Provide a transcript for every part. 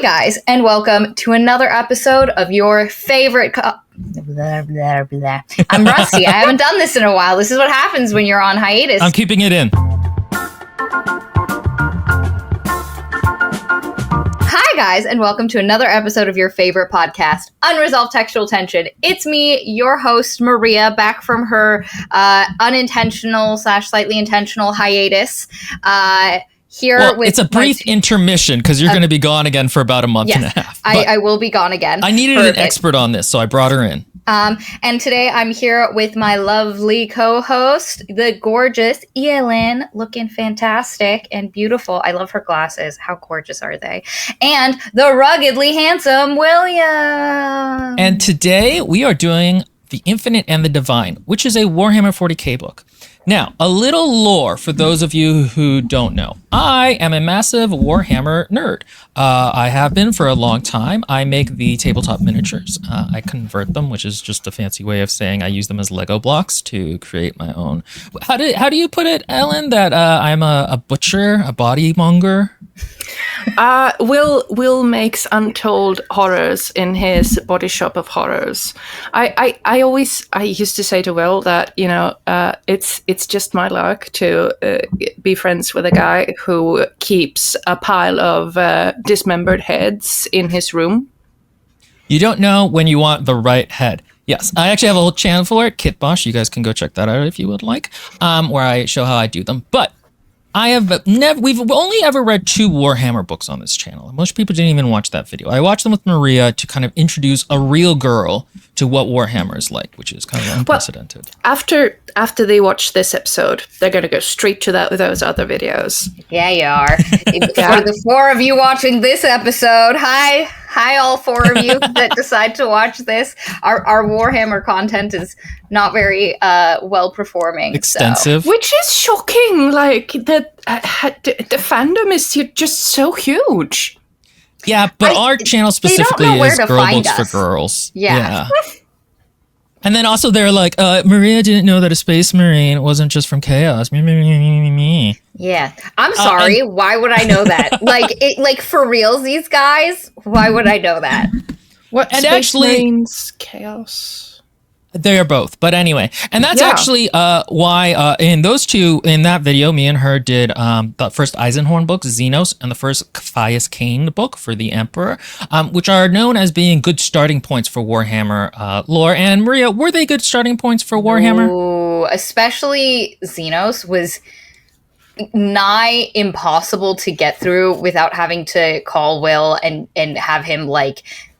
Hi, guys, and welcome to another episode of your favorite... Blah, blah, blah. I'm rusty. I haven't done this in a while. This is what happens when you're on hiatus. I'm keeping it in. Hi, guys, and welcome to another episode of your favorite podcast, Unresolved Textual Tension. It's me, your host, Maria, back from her unintentional/slightly intentional hiatus. It's a brief intermission because you're going to be gone again for about a month and a half. I will be gone again. I needed an expert on this, so I brought her in. And today I'm here with my lovely co-host, the gorgeous Elin, looking fantastic and beautiful. I love her glasses. How gorgeous are they? And the ruggedly handsome William. And today we are doing The Infinite and the Divine, which is a Warhammer 40k book. Now, a little lore for those of you who don't know. I am a massive Warhammer nerd. I have been for a long time. I make the tabletop miniatures. I convert them, which is just a fancy way of saying I use them as Lego blocks to create my own. How do you put it, Ellen, that I'm a butcher, a body monger? Will makes untold horrors in his body shop of horrors. I used to say to Will that it's just my luck to be friends with a guy who keeps a pile of dismembered heads in his room. You don't know when you want the right head. Yes, I actually have a whole channel for it, Kit Bosch. You guys can go check that out if you would like, where I show how I do them. But we've only ever read 2 Warhammer books on this channel. Most people didn't even watch that video. I watched them with Maria to kind of introduce a real girl to what Warhammer is like, which is kind of unprecedented. Well, after they watch this episode, they're going to go straight to those other videos. Yeah, you are. For the 4 of you watching this episode, hi all 4 of you that decide to watch this. Our Warhammer content is not very well performing. Extensive. So. Which is shocking. Like, the fandom is just so huge. Yeah, but our channel specifically is girl books for girls. Yeah. And then also they're like, Maria didn't know that a space marine wasn't just from chaos. Yeah. I'm sorry. Why would I know that? like for reals, these guys, why would I know that? What and space actually, marines, chaos? They are both. But anyway, and that's actually why in that video, me and her did the first Eisenhorn book, Xenos, and the first Caphias Cain book for the Emperor, which are known as being good starting points for Warhammer lore. And Maria, were they good starting points for Warhammer? Ooh, especially Xenos was nigh impossible to get through without having to call Will and have him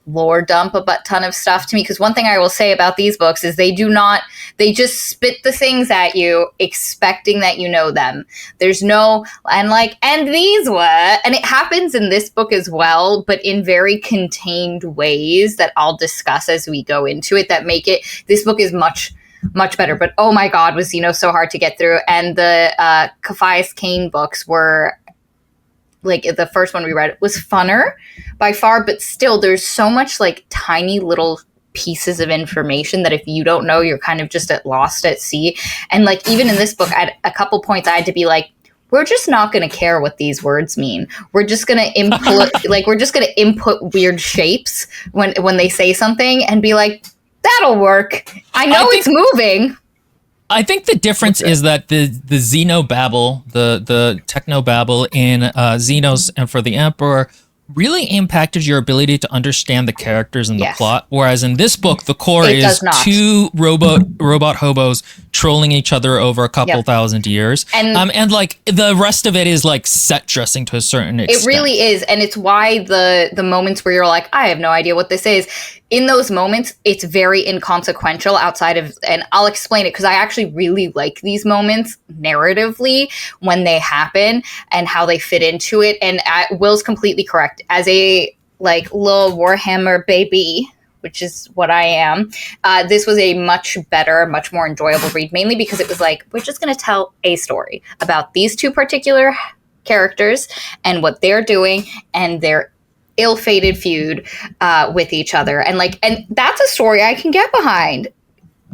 lore dump a ton of stuff to me, because one thing I will say about these books is they just spit the things at you expecting that you know them. There's no and these were, and it happens in this book as well, but in very contained ways that I'll discuss as we go into it that make this book is much better. But oh my god, was so hard to get through. And the Caphias Cain books were the first one we read was funner by far, but still there's so much tiny little pieces of information that if you don't know, you're kind of just lost at sea. And even in this book, at a couple points I had to be we're just not going to care what these words mean. We're just going to input weird shapes when they say something and be that'll work. I know it's moving. I think the difference is that the Xenobabble, the technobabble in Xenos and for the Emperor really impacted your ability to understand the characters and the plot. Whereas in this book, the core is 2 robot hobos trolling each other over a couple thousand years. And the rest of it is set dressing to a certain extent. It really is. And it's why the moments where you're I have no idea what this is. In those moments, it's very inconsequential outside of, and I'll explain it because I actually really like these moments narratively when they happen and how they fit into it. And Will's completely correct. As a little Warhammer baby, which is what I am, this was a much better, much more enjoyable read, mainly because it was we're just going to tell a story about these 2 particular characters and what they're doing and their ill-fated feud with each other, and that's a story I can get behind.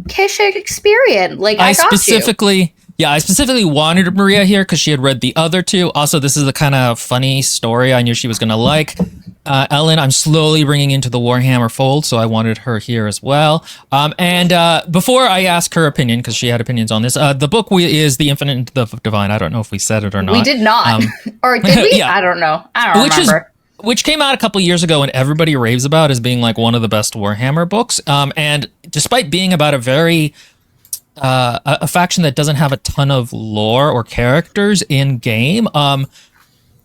Shakespearean, I got specifically Yeah, I specifically wanted Maria here because she had read the other two. Also, this is the kind of funny story I knew she was going to like. Ellen, I'm slowly bringing into the Warhammer fold, so I wanted her here as well. And before I ask her opinion, because she had opinions on this, the book is The Infinite and the Divine. I don't know if we said it or not. We did not. Or did we? Yeah. I don't know. I don't remember. Which came out a couple years ago and everybody raves about as being like one of the best Warhammer books. And despite being about a very... a faction that doesn't have a ton of lore or characters in game.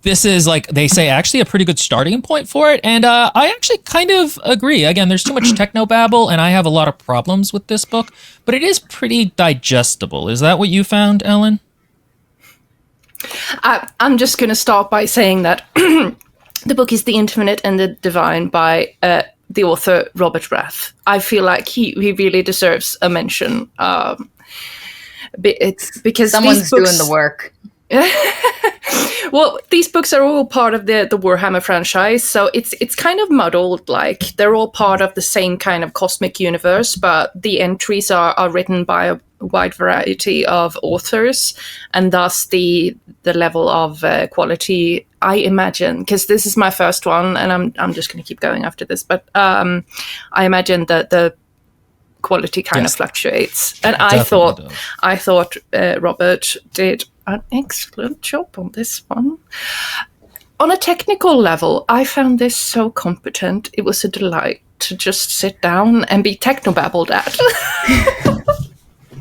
This is, like they say, actually a pretty good starting point for it. And I actually kind of agree. Again, there's too much technobabble, and I have a lot of problems with this book, but it is pretty digestible. Is that what you found, Ellen? I'm just going to start by saying that the book is The Infinite and the Divine by the author Robert Rath. I feel like he really deserves a mention. It's because someone's doing the work. Well, these books are all part of the Warhammer franchise, so it's kind of muddled. Like they're all part of the same kind of cosmic universe, but the entries are written by a wide variety of authors, and thus the level of quality, I imagine, because this is my first one, and I'm just going to keep going after this, but I imagine that the quality kind of fluctuates, and I thought Robert did an excellent job on this one. On a technical level, I found this so competent. It was a delight to just sit down and be technobabbled at.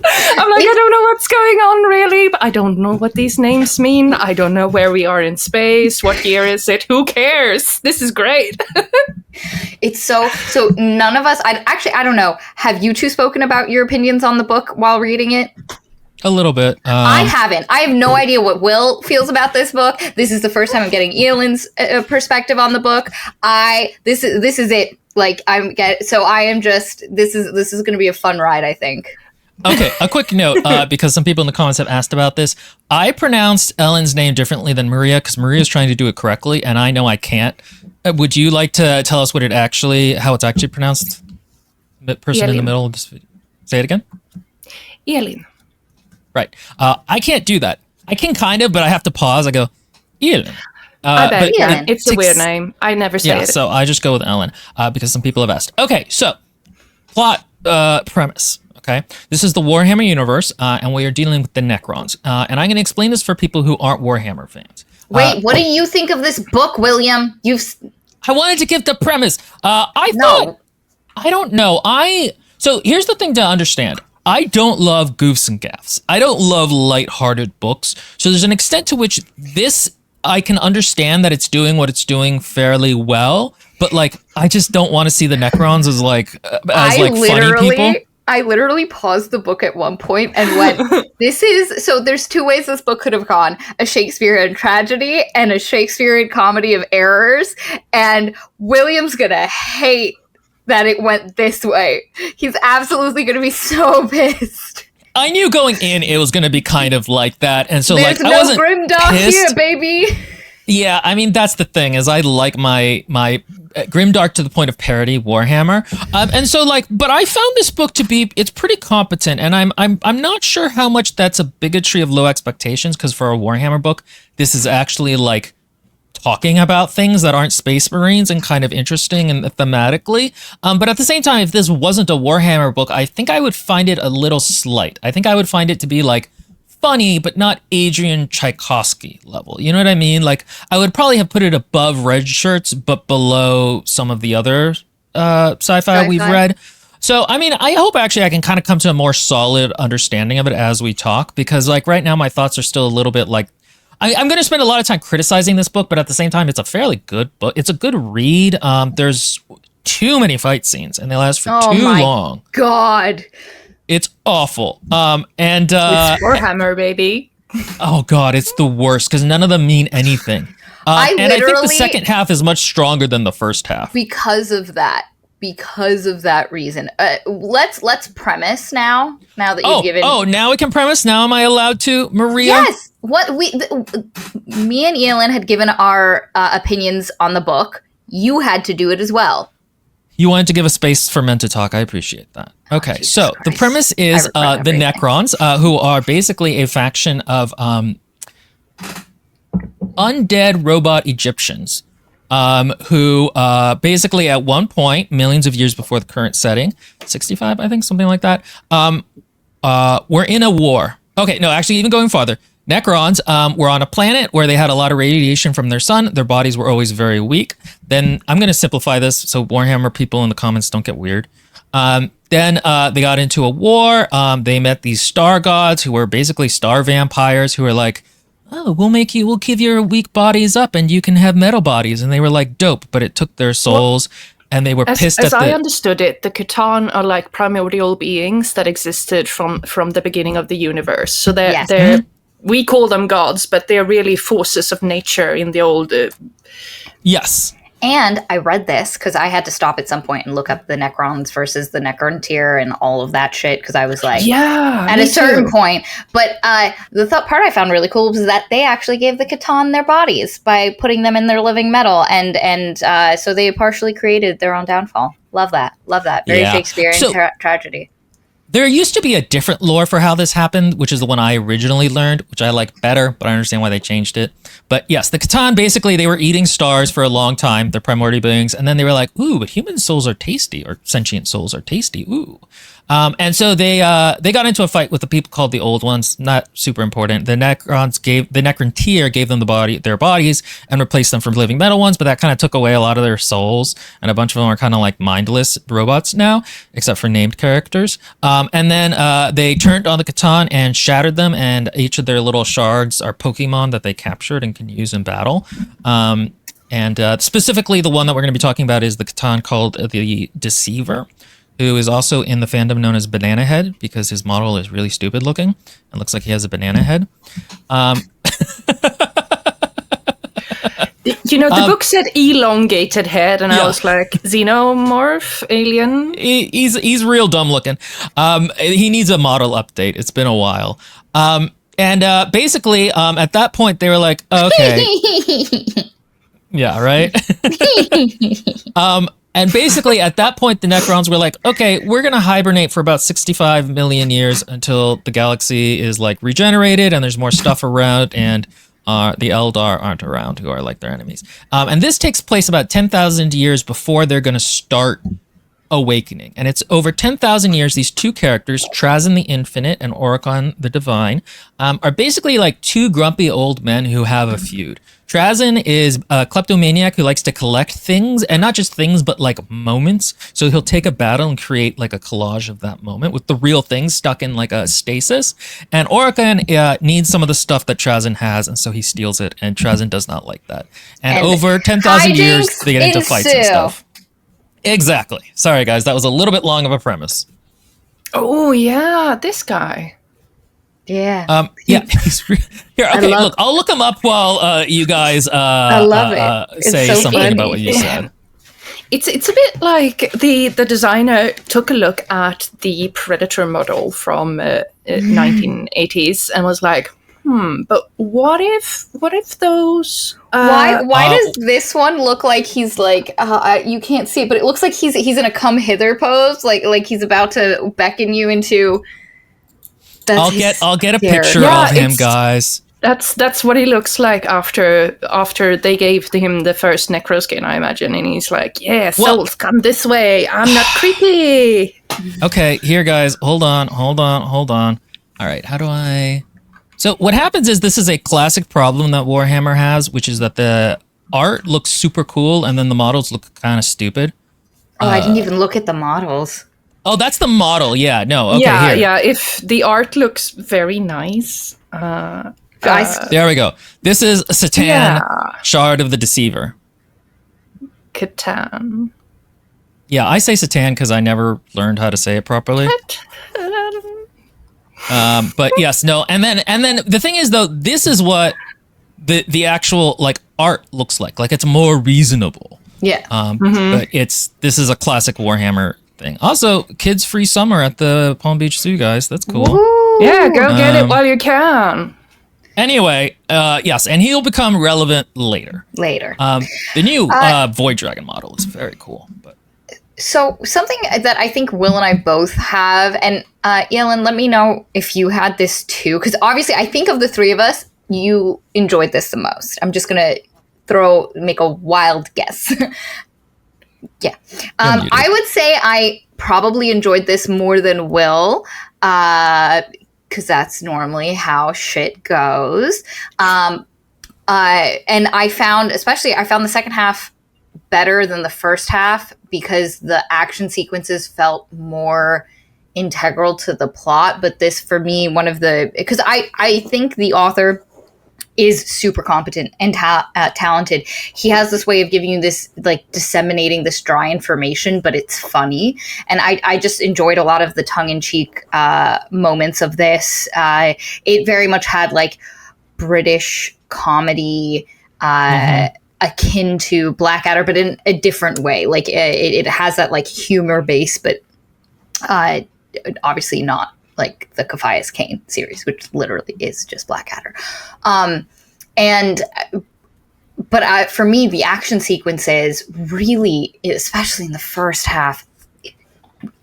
I'm like, I don't know what's going on really, but I don't know what these names mean. I don't know where we are in space. What year is it? Who cares? This is great. It's so none of us, I don't know. Have you two spoken about your opinions on the book while reading it? A little bit. I haven't. I have no idea what Will feels about this book. This is the first time I'm getting Elan's perspective on the book. This is it. Like this is going to be a fun ride, I think. Okay, a quick note, because some people in the comments have asked about this. I pronounced Ellen's name differently than Maria because Maria's trying to do it correctly, and I know I can't. Would you like to tell us how it's actually pronounced? The person Elin. in the middle of this video. Say it again. Elin. Right. I can't do that. I can kind of, but I have to pause. I go, Elin. I bet. Elin. It's a weird name. I never say it. So I just go with Ellen because some people have asked. Okay, so plot premise. Okay, this is the Warhammer universe, and we are dealing with the Necrons. And I'm going to explain this for people who aren't Warhammer fans. Wait, what do you think of this book, William? I wanted to give the premise. I don't know. So here's the thing to understand. I don't love goofs and gaffs. I don't love lighthearted books. So there's an extent to which this, I can understand that it's doing what it's doing fairly well, but like, I just don't want to see the Necrons as funny people. I literally paused the book at one point and went, there's two ways this book could have gone: a Shakespearean tragedy and a Shakespearean comedy of errors. And William's gonna hate that it went this way. He's absolutely gonna be so pissed. I knew going in it was gonna be kind of like that. And so There's I wasn't grimdark pissed. here, baby. Yeah, I mean, that's the thing, is I like my grimdark to the point of parody Warhammer. And so but I found this book to be, it's pretty competent, and I'm not sure how much that's a bigotry of low expectations, because for a Warhammer book, this is actually like talking about things that aren't Space Marines and kind of interesting and thematically. But at the same time, if this wasn't a Warhammer book, I think I would find it a little slight. I think I would find it to be like funny, but not Adrian Tchaikovsky level. You know what I mean? Like, I would probably have put it above Red Shirts, but below some of the other sci-fi we've read. So, I mean, I hope actually I can kind of come to a more solid understanding of it as we talk, because like right now my thoughts are still a little bit like, I'm going to spend a lot of time criticizing this book, but at the same time, it's a fairly good book. It's a good read. There's too many fight scenes, and they last for too long. God. It's awful. It's Warhammer, baby. Oh God, it's the worst because none of them mean anything. I think the second half is much stronger than the first half because of that reason. Let's premise now that you've given. Oh, now we can premise. Now am I allowed to, Maria? Yes. Me and Elin had given our opinions on the book. You had to do it as well. You wanted to give a space for men to talk. I appreciate that. Okay, Jesus so the Christ. premise is the everything. Necrons, who are basically a faction of undead robot Egyptians, who basically at one point, millions of years before the current setting, 65, I think, something like that, were in a war. Okay, no, actually, even going farther. Necrons were on a planet where they had a lot of radiation from their sun. Their bodies were always very weak. Then I'm going to simplify this so Warhammer people in the comments don't get weird. Then they got into a war. They met these star gods who were basically star vampires who were like, oh, we'll give your weak bodies up and you can have metal bodies. And they were like, dope, but it took their souls. And they were pissed as I understood it, the Catan are like primordial beings that existed from the beginning of the universe. So they're we call them gods, but they're really forces of nature in the old... Yes. And I read this because I had to stop at some point and look up the Necrons versus the Necrontyr and all of that shit because I was like, at a certain point. But the part I found really cool was that they actually gave the Catan their bodies by putting them in their living metal, and so they partially created their own downfall. Love that. Very Shakespearean tragedy. There used to be a different lore for how this happened, which is the one I originally learned, which I like better, but I understand why they changed it. But yes, the Catan, basically, they were eating stars for a long time, they're primordial beings, and then they were like, ooh, but human souls are tasty, or sentient souls are tasty, ooh. And so they got into a fight with the people called the Old Ones, not super important. The Necrontyr gave them their bodies and replaced them from living metal ones, but that kind of took away a lot of their souls, and a bunch of them are kind of like mindless robots now, except for named characters. And then they turned on the Catan and shattered them, and each of their little shards are Pokemon that they captured and can use in battle. And specifically, the one that we're going to be talking about is the Catan called the Deceiver, who is also in the fandom known as Banana Head because his model is really stupid looking and looks like he has a banana head. The book said elongated head, and I was like, xenomorph, alien? He's real dumb looking. He needs a model update. It's been a while. And basically, at that point, they were like, okay. Yeah, right? And basically, at that point, the Necrons were like, okay, we're going to hibernate for about 65 million years until the galaxy is like regenerated and there's more stuff around, and the Eldar aren't around, who are like their enemies. And this takes place about 10,000 years before they're going to start awakening. And it's over 10,000 years, these two characters, Trazyn the Infinite and Oricon the Divine, are basically like two grumpy old men who have a feud. Trazyn is a kleptomaniac who likes to collect things, and not just things, but like moments. So he'll take a battle and create like a collage of that moment with the real things stuck in like a stasis. And Oricon needs some of the stuff that Trazyn has, and so he steals it, and Trazyn does not like that. And over 10,000 years, they get into fights and stuff. Exactly. Sorry, guys, that was a little bit long of a premise. Oh, yeah, this guy. Yeah. He's here. Okay, look, I'll look him up while you guys I love it. Say so something funny. about what you said. It's a bit like the designer took a look at the Predator model from 1980s and was like, but what if those... Why does this one look like he's like you can't see it, but it looks like he's in a come hither pose, like he's about to beckon you into... I'll get a picture of him, guys. That's what he looks like after they gave him the first necroskin, I imagine, and he's like, yeah, souls, come this way. I'm not creepy. Okay, here, guys. Hold on. All right, how do I... So what happens is, this is a classic problem that Warhammer has, which is that the art looks super cool and then the models look kind of stupid. I didn't even look at the models. Oh, that's the model. Yeah, no. Okay, yeah, here. Yeah. If the art looks very nice, there we go. This is Satan, Shard of the Deceiver. Catan. Yeah, I say Satan because I never learned how to say it properly. But yes, no, and then the thing is, though, this is what the actual like art looks like. Like, it's more reasonable. Yeah. But this is a classic Warhammer thing. Also, kids free summer at the Palm Beach Zoo, guys. That's cool. Woo! Yeah, go get it while you can. Anyway, yes, and he'll become relevant later. Later. The new Void Dragon model is very cool. But So something that I think Will and I both have, and Yellen, let me know if you had this too, because obviously I think of the three of us, you enjoyed this the most. I'm just gonna make a wild guess. Yeah. I would say I probably enjoyed this more than Will, because that's normally how shit goes. And I found the second half better than the first half because the action sequences felt more integral to the plot. But this, for me, because I think the author is super competent and talented. He has this way of giving you this, like, disseminating this dry information, but it's funny. And I just enjoyed a lot of the tongue-in-cheek moments of this. It very much had, like, British comedy akin to Blackadder, but in a different way. Like, it has that, like, humor base, but obviously not like the Caphias Cain series, which literally is just Blackadder. But for me, the action sequences really, especially in the first half,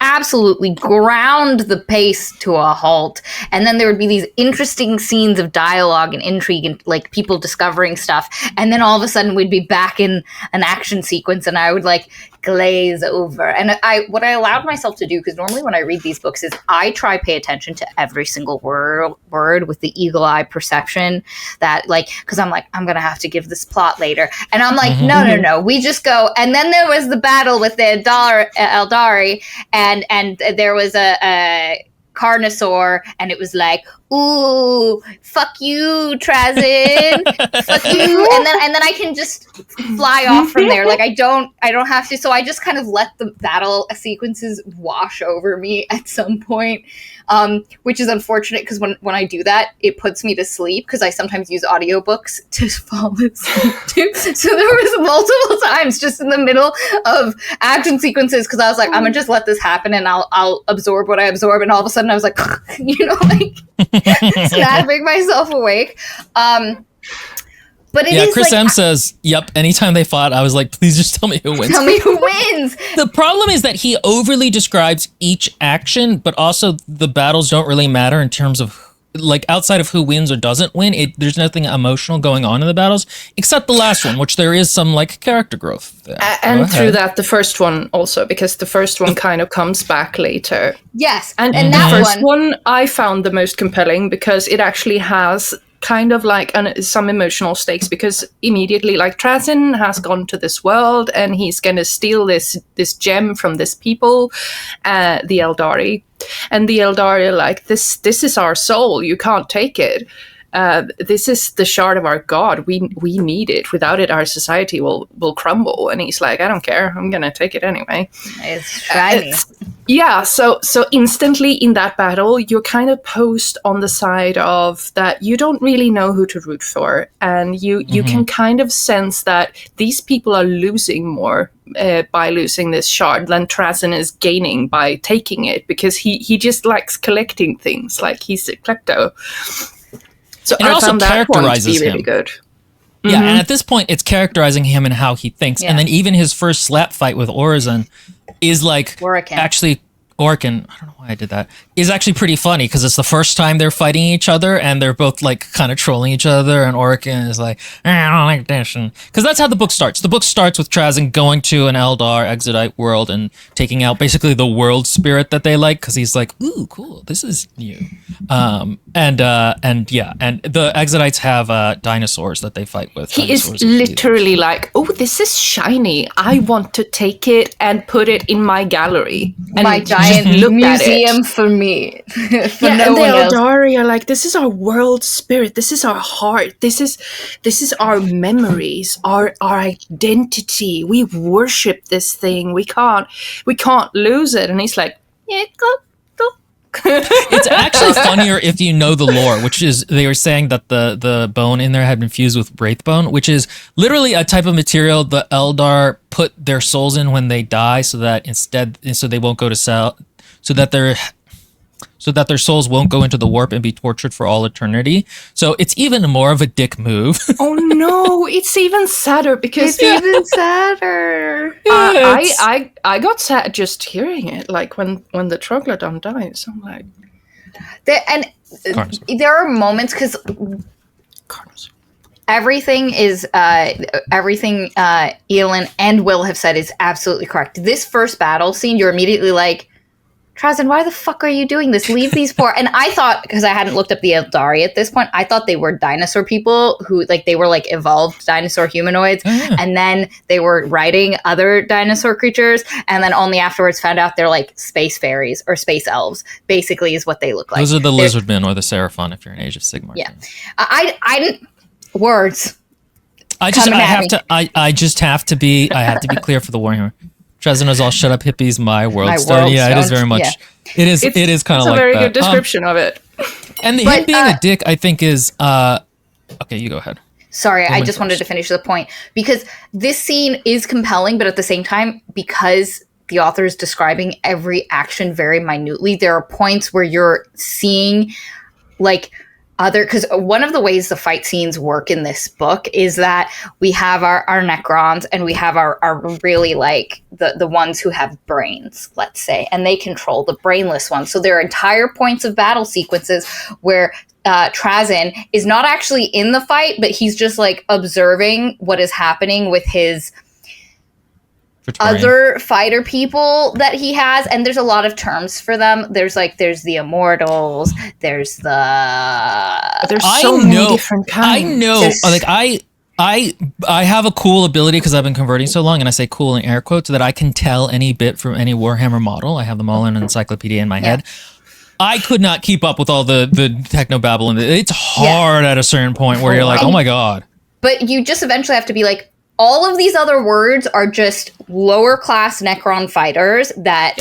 absolutely ground the pace to a halt. And then there would be these interesting scenes of dialogue and intrigue and, like, people discovering stuff. And then all of a sudden we'd be back in an action sequence and I would, like, glaze over. And what I allowed myself to do, because normally when I read these books, is I try pay attention to every single word with the eagle eye perception that, like, because I'm like, I'm going to have to give this plot later. And I'm like, no, we just go. And then there was the battle with the Eldari, and there was a Carnosaur, and it was like, ooh, fuck you, Trazyn, fuck you, and then I can just fly off from there. Like, I don't have to. So I just kind of let the battle sequences wash over me at some point, which is unfortunate because when I do that, it puts me to sleep because I sometimes use audiobooks to fall asleep too. So there was multiple times just in the middle of action sequences because I was like, I'm gonna just let this happen and I'll absorb what I absorb, and all of a sudden I was like, like snapping myself awake. But it is Chris like, M says, yep, anytime they fought, I was like, please just tell me who wins. Tell me who wins. The problem is that he overly describes each action, but also the battles don't really matter in terms of, like, outside of who wins or doesn't win. There's nothing emotional going on in the battles, except the last one, which there is some, like, character growth there. And through that, the first one also, because the first one kind of comes back later. Yes, and that the first one I found the most compelling because it actually has kind of like some emotional stakes, because immediately, like, Trazyn has gone to this world and he's going to steal this gem from this people, the Eldari. And the Eldari are like, this is our soul, you can't take it. This is the shard of our god. We need it. Without it, our society will crumble. And he's like, I don't care. I'm gonna take it anyway. It's shiny. Yeah. So instantly in that battle, you're kind of posed on the side of that you don't really know who to root for, and you can kind of sense that these people are losing more by losing this shard than Trazyn is gaining by taking it, because he just likes collecting things, like he's a klepto. So and it also characterizes him. Really good. Yeah, and at this point, it's characterizing him and how he thinks. Yeah. And then even his first slap fight with Orozen is like actually Orkin, I don't know why I did that, is actually pretty funny because it's the first time they're fighting each other and they're both like kind of trolling each other, and Orkin is like, I don't like this. Because that's how the book starts. The book starts with Trazyn going to an Eldar Exodite world and taking out basically the world spirit that they like, because he's like, ooh, cool, this is new. And the Exodites have dinosaurs that they fight with. He is literally like, oh, this is shiny. I want to take it and put it in my gallery. And my giant museum for me. For yeah, no and the one else. Eldari are like, this is our world spirit. This is our heart. This is our memories, our identity. We worship this thing. We can't lose it. And he's like, yeah, go. It's actually funnier if you know the lore, which is they were saying that the bone in there had been fused with wraith bone, which is literally a type of material the Eldar put their souls in when they die, so that so they won't go to cell, so that so that their souls won't go into the warp and be tortured for all eternity. So it's even more of a dick move. Oh no, it's even sadder because It's even sadder. I got sad just hearing it. Like when the troglodyte dies, I'm like, There are moments because everything Elin and Will have said is absolutely correct. This first battle scene, you're immediately like, Trazyn, why the fuck are you doing this? Leave these poor. And I thought, because I hadn't looked up the Eldari at this point, I thought they were dinosaur people who, like, they were like evolved dinosaur humanoids. And then they were riding other dinosaur creatures. And then only afterwards found out they're like space fairies or space elves, basically, is what they look like. Those are the lizardmen or the Seraphon if you're in Age of Sigmar. Yeah. I didn't. Words. I just have to be clear for the Warhammer. Trazyn is all shut up hippies, my world stone. Yeah, it is very much. Yeah. It is kind of like that. It's a very good description of it. And him being a dick, I think, is okay. You go ahead. Sorry, I just wanted to finish the point because this scene is compelling, but at the same time, because the author is describing every action very minutely, there are points where you're seeing like because one of the ways the fight scenes work in this book is that we have our Necrons and we have our really like the ones who have brains, let's say, and they control the brainless ones. So there are entire points of battle sequences where Trazyn is not actually in the fight, but he's just like observing what is happening with his other fighter people that he has, and there's a lot of terms for them. There's the immortals, there's so many different kinds. I know. I have a cool ability because I've been converting so long, and I say cool in air quotes, that I can tell any bit from any Warhammer model. I have them all in an encyclopedia in my head. I could not keep up with all the technobabble, and it's hard at a certain point where you're like, oh my god. But you just eventually have to be like, all of these other words are just lower class Necron fighters that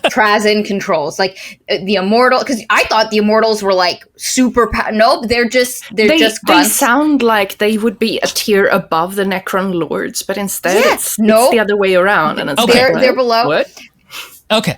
Trazyn controls. Like the immortal, because I thought the immortals were like super. Nope, they're just grunts. They sound like they would be a tier above the Necron lords, but instead it's the other way around, and it's they're below. What? Okay.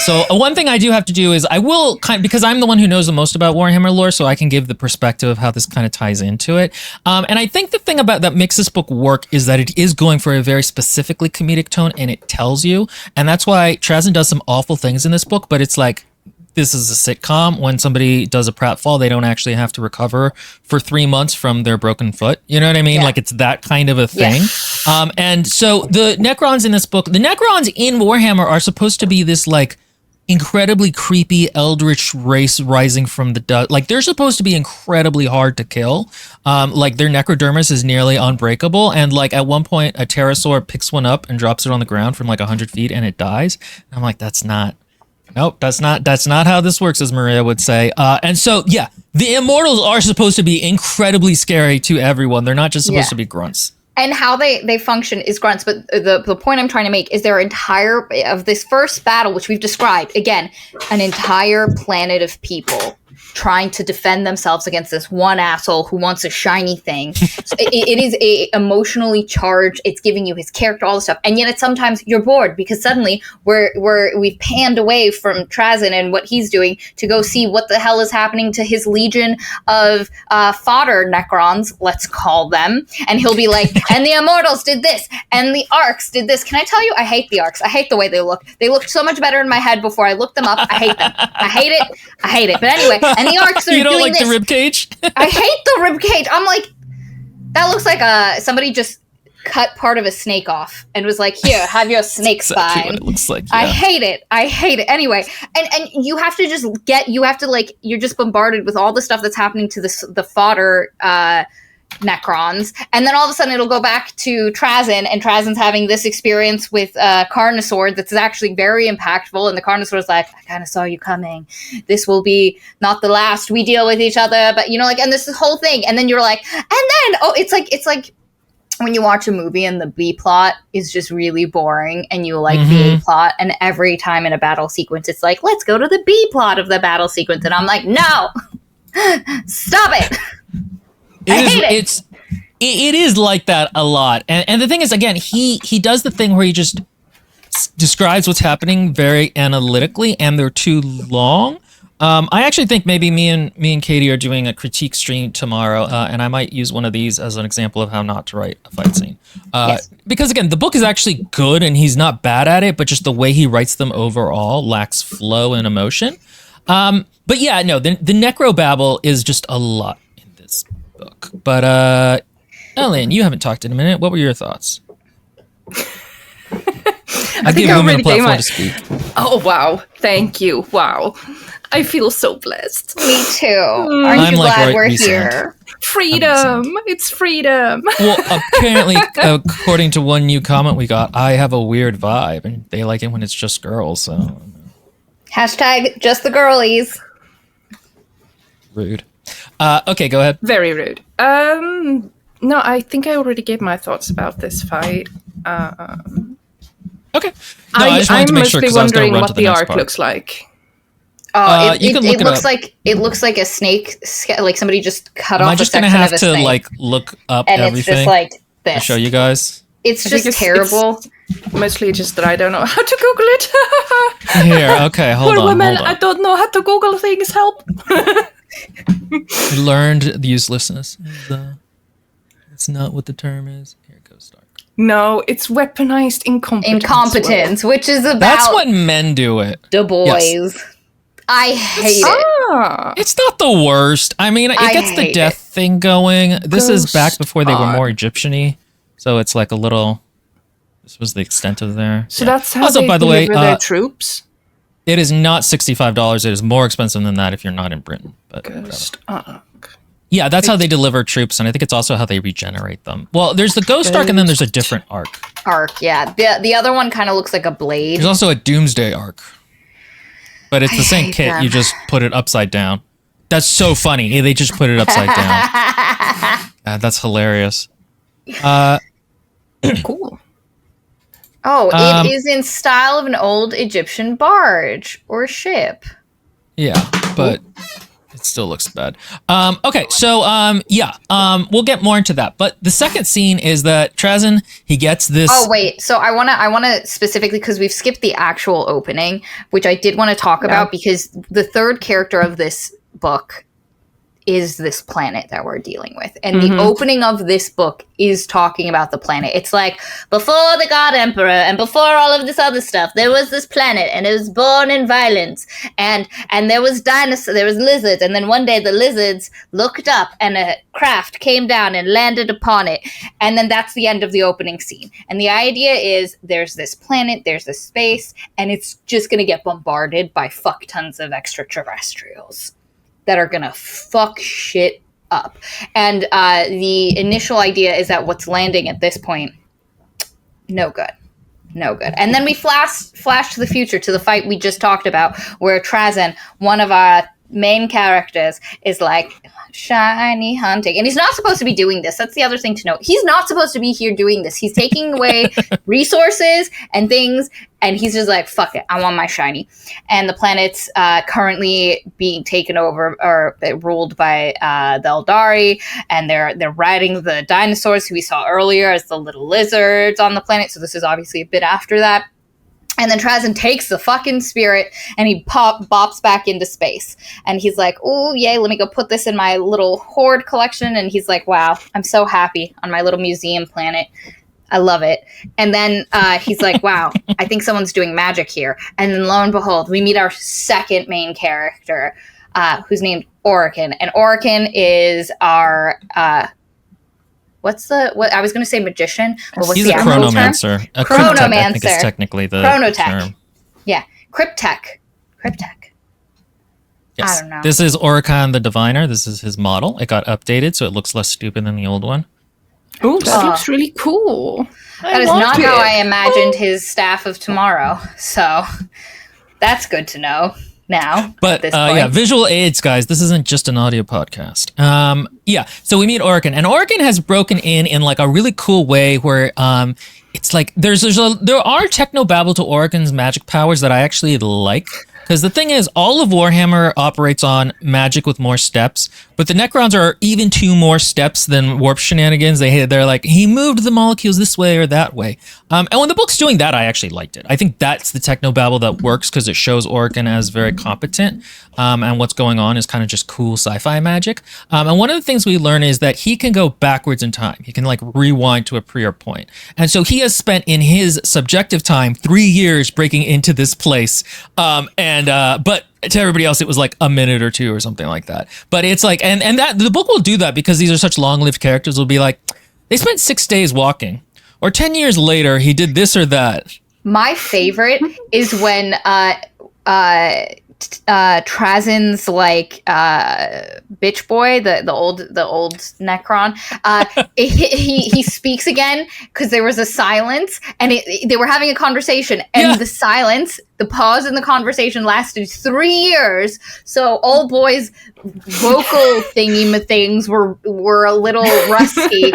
So one thing I do have to do is I will because I'm the one who knows the most about Warhammer lore, so I can give the perspective of how this kind of ties into it. And I think the thing about that makes this book work is that it is going for a very specifically comedic tone, and it tells you. And that's why Trazyn does some awful things in this book, but it's like, this is a sitcom. When somebody does a pratfall, they don't actually have to recover for 3 months from their broken foot. You know what I mean? Like, it's that kind of a thing. Yeah. And so the Necrons in this book, the Necrons in Warhammer are supposed to be this like incredibly creepy eldritch race rising from the dust. Like, they're supposed to be incredibly hard to kill. Like, their necrodermis is nearly unbreakable. And like at one point, a pterosaur picks one up and drops it on the ground from like 100 feet and it dies. And I'm like, nope, that's not how this works, as Maria would say. And so, yeah, the immortals are supposed to be incredibly scary to everyone. They're not just supposed to be grunts. And how they function is grunts. But the point I'm trying to make is their entire, of this first battle, which we've described, again, an entire planet of people trying to defend themselves against this one asshole who wants a shiny thing. So it is emotionally charged. It's giving you his character, all this stuff. And yet it's sometimes you're bored because suddenly we've panned away from Trazyn and what he's doing to go see what the hell is happening to his legion of fodder Necrons, let's call them. And he'll be like, and the immortals did this, and the arcs did this. Can I tell you, I hate the arcs. I hate the way they look. They looked so much better in my head before I looked them up. I hate them. I hate it. But anyway, and the arcs are doing this. You don't like the rib cage? I hate the rib cage. I'm like, that looks like somebody just cut part of a snake off and was like, here, have your snake spine. Exactly what it looks like. Yeah. I hate it. Anyway, and you have to just you're just bombarded with all the stuff that's happening to the fodder Necrons, and then all of a sudden it'll go back to Trazyn, and Trazyn's having this experience with Carnosaur that's actually very impactful, and the Carnosaur's like, I kind of saw you coming. This will be not the last we deal with each other, but and this whole thing, and then you're like, and then it's like when you watch a movie and the B plot is just really boring, and you like the A plot, and every time in a battle sequence it's like, let's go to the B plot of the battle sequence, and I'm like, no, stop it. It is like that a lot. And the thing is, again, he does the thing where he just describes what's happening very analytically, and they're too long, I actually think maybe me and Katie are doing a critique stream tomorrow, and I might use one of these as an example of how not to write a fight scene. Yes. Because again, the book is actually good, and he's not bad at it, but just the way he writes them overall lacks flow and emotion. But yeah, no, the necrobabble is just a lot in this book. But Ellen, you haven't talked in a minute. What were your thoughts? I give women a platform to speak. Oh, wow. Thank you. Wow. I feel so blessed. Me too. Aren't you glad we're here? Freedom. It's freedom. Well, apparently, according to one new comment we got, I have a weird vibe, and they like it when it's just girls, so... Hashtag just the girlies. Rude. Okay, go ahead. Very rude. No, I think I already gave my thoughts about this fight. Okay. No, I just wanted to make sure because I was going to run to the the next arc part. looks like. It looks like a snake, like somebody just cut off a section of a snake. Am I just going to have to like look up and everything? It's just like this. To show you guys? It's just terrible. It's mostly just that I don't know how to Google it. Here, okay, hold on. I don't know how to Google things. Help. We learned the uselessness. It's not what the term is. Here it goes, Stark. No, it's weaponized incompetence. Incompetence, which is about... That's what men do it. The boys. Yes. I hate it. It's not the worst. I mean, it gets the death thing going. This is back before they were more Egyptian-y. So it's like a little... This was the extent of their... So that's how also, they by the way, deliver their troops? It is not $65. It is more expensive than that if you're not in Britain. But Ghost Ark. Yeah, that's how they deliver troops, and I think it's also how they regenerate them. Well, there's the Ghost Ark, and then there's a different arc. Yeah. The other one kind of looks like a blade. There's also a Doomsday arc. But it's the same kit, you just put it upside down. That's so funny. They just put it upside down. That's hilarious. Cool. Oh, it is in style of an old Egyptian barge or ship. Yeah, but it still looks bad. Okay, so we'll get more into that. But the second scene is that Trazyn, he gets this. Oh wait, so I wanna specifically, because we've skipped the actual opening, which I did want to talk about, because the third character of this book is this planet that we're dealing with. And the opening of this book is talking about the planet. It's like, before the God Emperor and before all of this other stuff, there was this planet and it was born in violence. And there was dinosaurs, there was lizards. And then one day the lizards looked up and a craft came down and landed upon it. And then that's the end of the opening scene. And the idea is there's this planet, there's this space, and it's just going to get bombarded by fuck tons of extraterrestrials that are gonna fuck shit up. And the initial idea is that what's landing at this point, no good. And then we flash to the future, to the fight we just talked about, where Trazyn, one of our main characters, is like, shiny hunting. And he's not supposed to be doing this. That's the other thing to note. He's not supposed to be here doing this. He's taking away resources and things, and he's just like, fuck it, I want my shiny. And the planet's currently being taken over or ruled by the Eldari, and they're riding the dinosaurs who we saw earlier as the little lizards on the planet. So this is obviously a bit after that. And then Trazyn takes the fucking spirit and he bops back into space. And he's like, oh, yay, let me go put this in my little hoard collection. And he's like, wow, I'm so happy on my little museum planet. I love it. And then he's like, wow, I think someone's doing magic here. And then lo and behold, we meet our second main character, who's named Orican. And Orican is our... what I was going to say magician, but what's He's the a actual chronomancer. term? A Chronomancer. I think is technically the Chronotech. term. Yeah. Cryptech. Yes. I don't know. This is Orican the Diviner. This is his model. It got updated, so it looks less stupid than the old one. Oh, that looks really cool. That is not how I imagined his staff of tomorrow. So that's good to know now. But visual aids, guys. This isn't just an audio podcast. So we meet Orican, and Orican has broken in like a really cool way where it's like there are technobabble to Orican's magic powers that I actually like. Because the thing is, all of Warhammer operates on magic with more steps, but the Necrons are even 2 more steps than warp shenanigans. They're like, he moved the molecules this way or that way. And when the book's doing that, I actually liked it. I think that's the technobabble that works because it shows Orkan as very competent, and what's going on is kind of just cool sci-fi magic. And one of the things we learn is that he can go backwards in time. He can like rewind to a prior point. And so he has spent in his subjective time 3 years breaking into this place. But to everybody else, it was like a minute or 2 or something like that. But it's like, and that the book will do that because these are such long-lived characters. Will be like, they spent 6 days walking, or 10 years later, he did this or that. My favorite is when Trazin's like bitch boy, the old Necron, he speaks again because there was a silence and they were having a conversation and the silence, the pause in the conversation lasted 3 years. So old boy's vocal things were a little rusty.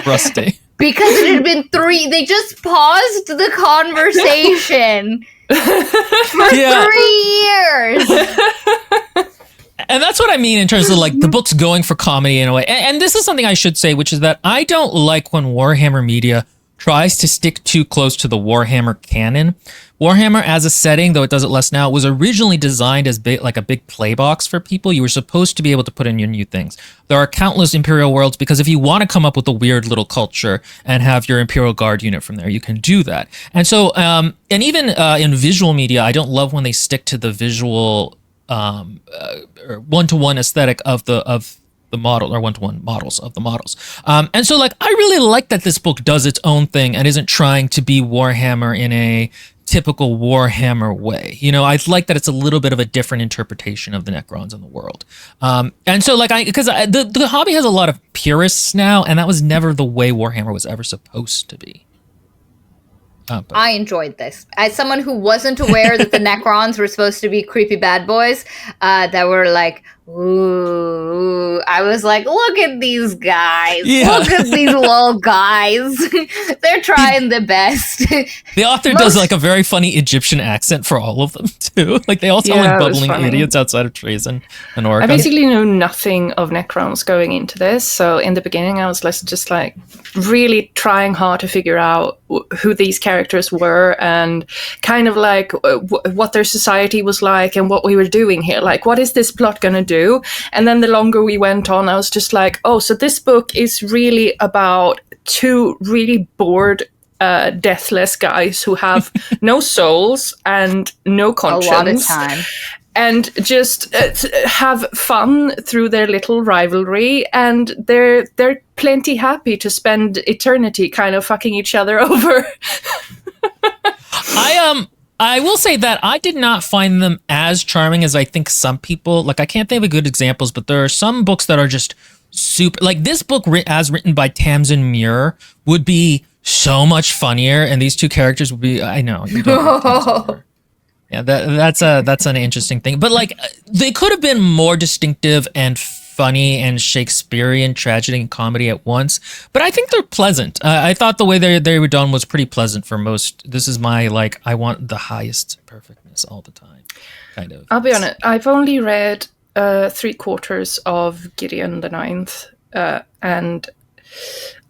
Because it had been 3. They just paused the conversation. For 3 years. And that's what I mean in terms of like the book's going for comedy in a way. And this is something I should say, which is that I don't like when Warhammer media tries to stick too close to the Warhammer canon. Warhammer as a setting, though it does it less now, was originally designed as like a big play box for people. You were supposed to be able to put in your new things. There are countless Imperial worlds because if you want to come up with a weird little culture and have your Imperial Guard unit from there, you can do that. And so, and even in visual media, I don't love when they stick to the visual or one-to-one aesthetic of the model, or one-to-one models of the models. And so like, I really like that this book does its own thing and isn't trying to be Warhammer in a typical Warhammer way. You know, I like that it's a little bit of a different interpretation of the Necrons in the world. And so like, because the hobby has a lot of purists now, and that was never the way Warhammer was ever supposed to be. I enjoyed this. As someone who wasn't aware that the Necrons were supposed to be creepy bad boys that were like, ooh, I was like, look at these guys. Yeah. Look at these little guys. They're trying their best. The author does like a very funny Egyptian accent for all of them too. Like they all sound like bubbling idiots outside of Trazen and Orkan. I basically knew nothing of Necrons going into this. So in the beginning, I was just like really trying hard to figure out who these characters were and kind of like what their society was like and what we were doing here. Like, what is this plot going to do? And then the longer we went on, I was just like, oh, so this book is really about 2 really bored, deathless guys who have no souls and no conscience. A lot of time. And just have fun through their little rivalry, and they're plenty happy to spend eternity kind of fucking each other over. I will say that I did not find them as charming as I think some people. Like, I can't think of good examples, but there are some books that are just super. Like, this book, as written by Tamsin Muir, would be so much funnier, and these 2 characters would be. I know. You don't yeah, that's an interesting thing. But like, they could have been more distinctive and funny and Shakespearean tragedy and comedy at once, but I think they're pleasant. I thought the way they were done was pretty pleasant for most. This is my like, I want the highest perfectness all the time kind of. I'll be honest, I've only read 3/4 of Gideon the Ninth, and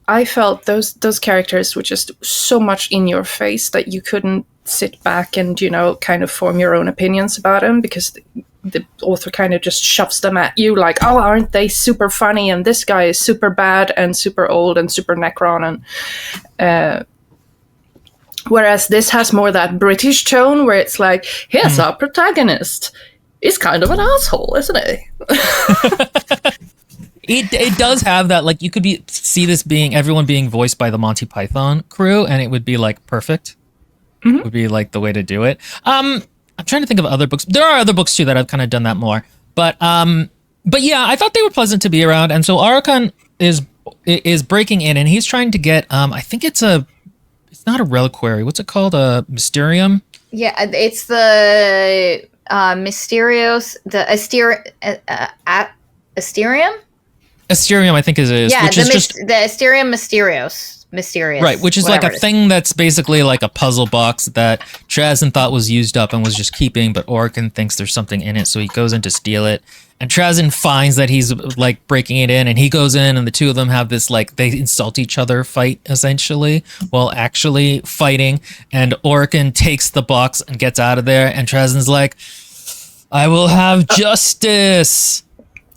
I felt those characters were just so much in your face that you couldn't sit back and, kind of form your own opinions about them, because the author kind of just shoves them at you like, oh, aren't they super funny? And this guy is super bad and super old and super Necron. And whereas this has more that British tone where it's like, here's our protagonist. He's kind of an asshole, isn't he? It does have that, like, you could see this being everyone being voiced by the Monty Python crew, and it would be like perfect. Mm-hmm. Would be like the way to do it. I'm trying to think of other books. There are other books too that I've kind of done that more. But yeah, I thought they were pleasant to be around. And so Arakan is breaking in, and he's trying to get I think it's not a reliquary. What's it called? A Mysterium? Yeah, it's the Mysterios, the Asterium? Asterium, I think is yeah, which is just the Asterium Mysterios. mysterious. Right, which is like whatever a it is. thing that's basically like a puzzle box that Trazen thought was used up and was just keeping, but Orkin thinks there's something in it, so he goes in to steal it. And Trazen finds that he's like breaking it in, and he goes in, and the two of them have this like they insult each other fight essentially, while actually fighting. And Orkin takes the box and gets out of there, and Trazen's like, "I will have justice."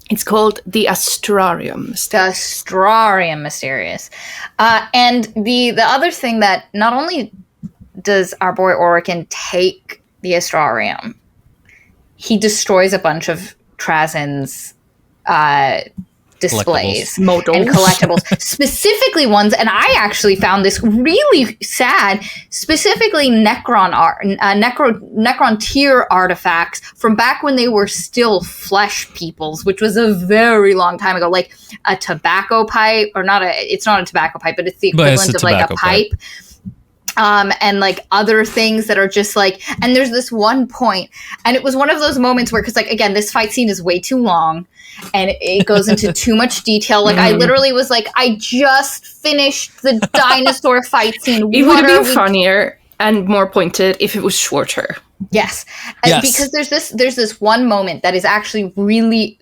It's called the Astrarium. The Astrarium Mysterious. And the other thing that not only does our boy Orican take the Astrarium, he destroys a bunch of Trazen's displays and collectibles, specifically ones, and I actually found this really sad, specifically Necron art, Necron tier artifacts from back when they were still flesh peoples, which was a very long time ago, like a tobacco pipe, or it's not a tobacco pipe, but it's the equivalent of like a pipe. And like other things that are just like, and there's this one point, and it was one of those moments where, because like, again, this fight scene is way too long and it goes into too much detail. Like I literally was like, I just finished the dinosaur fight scene. It would have been funnier and more pointed if it was shorter. Yes. Because there's this one moment that is actually really,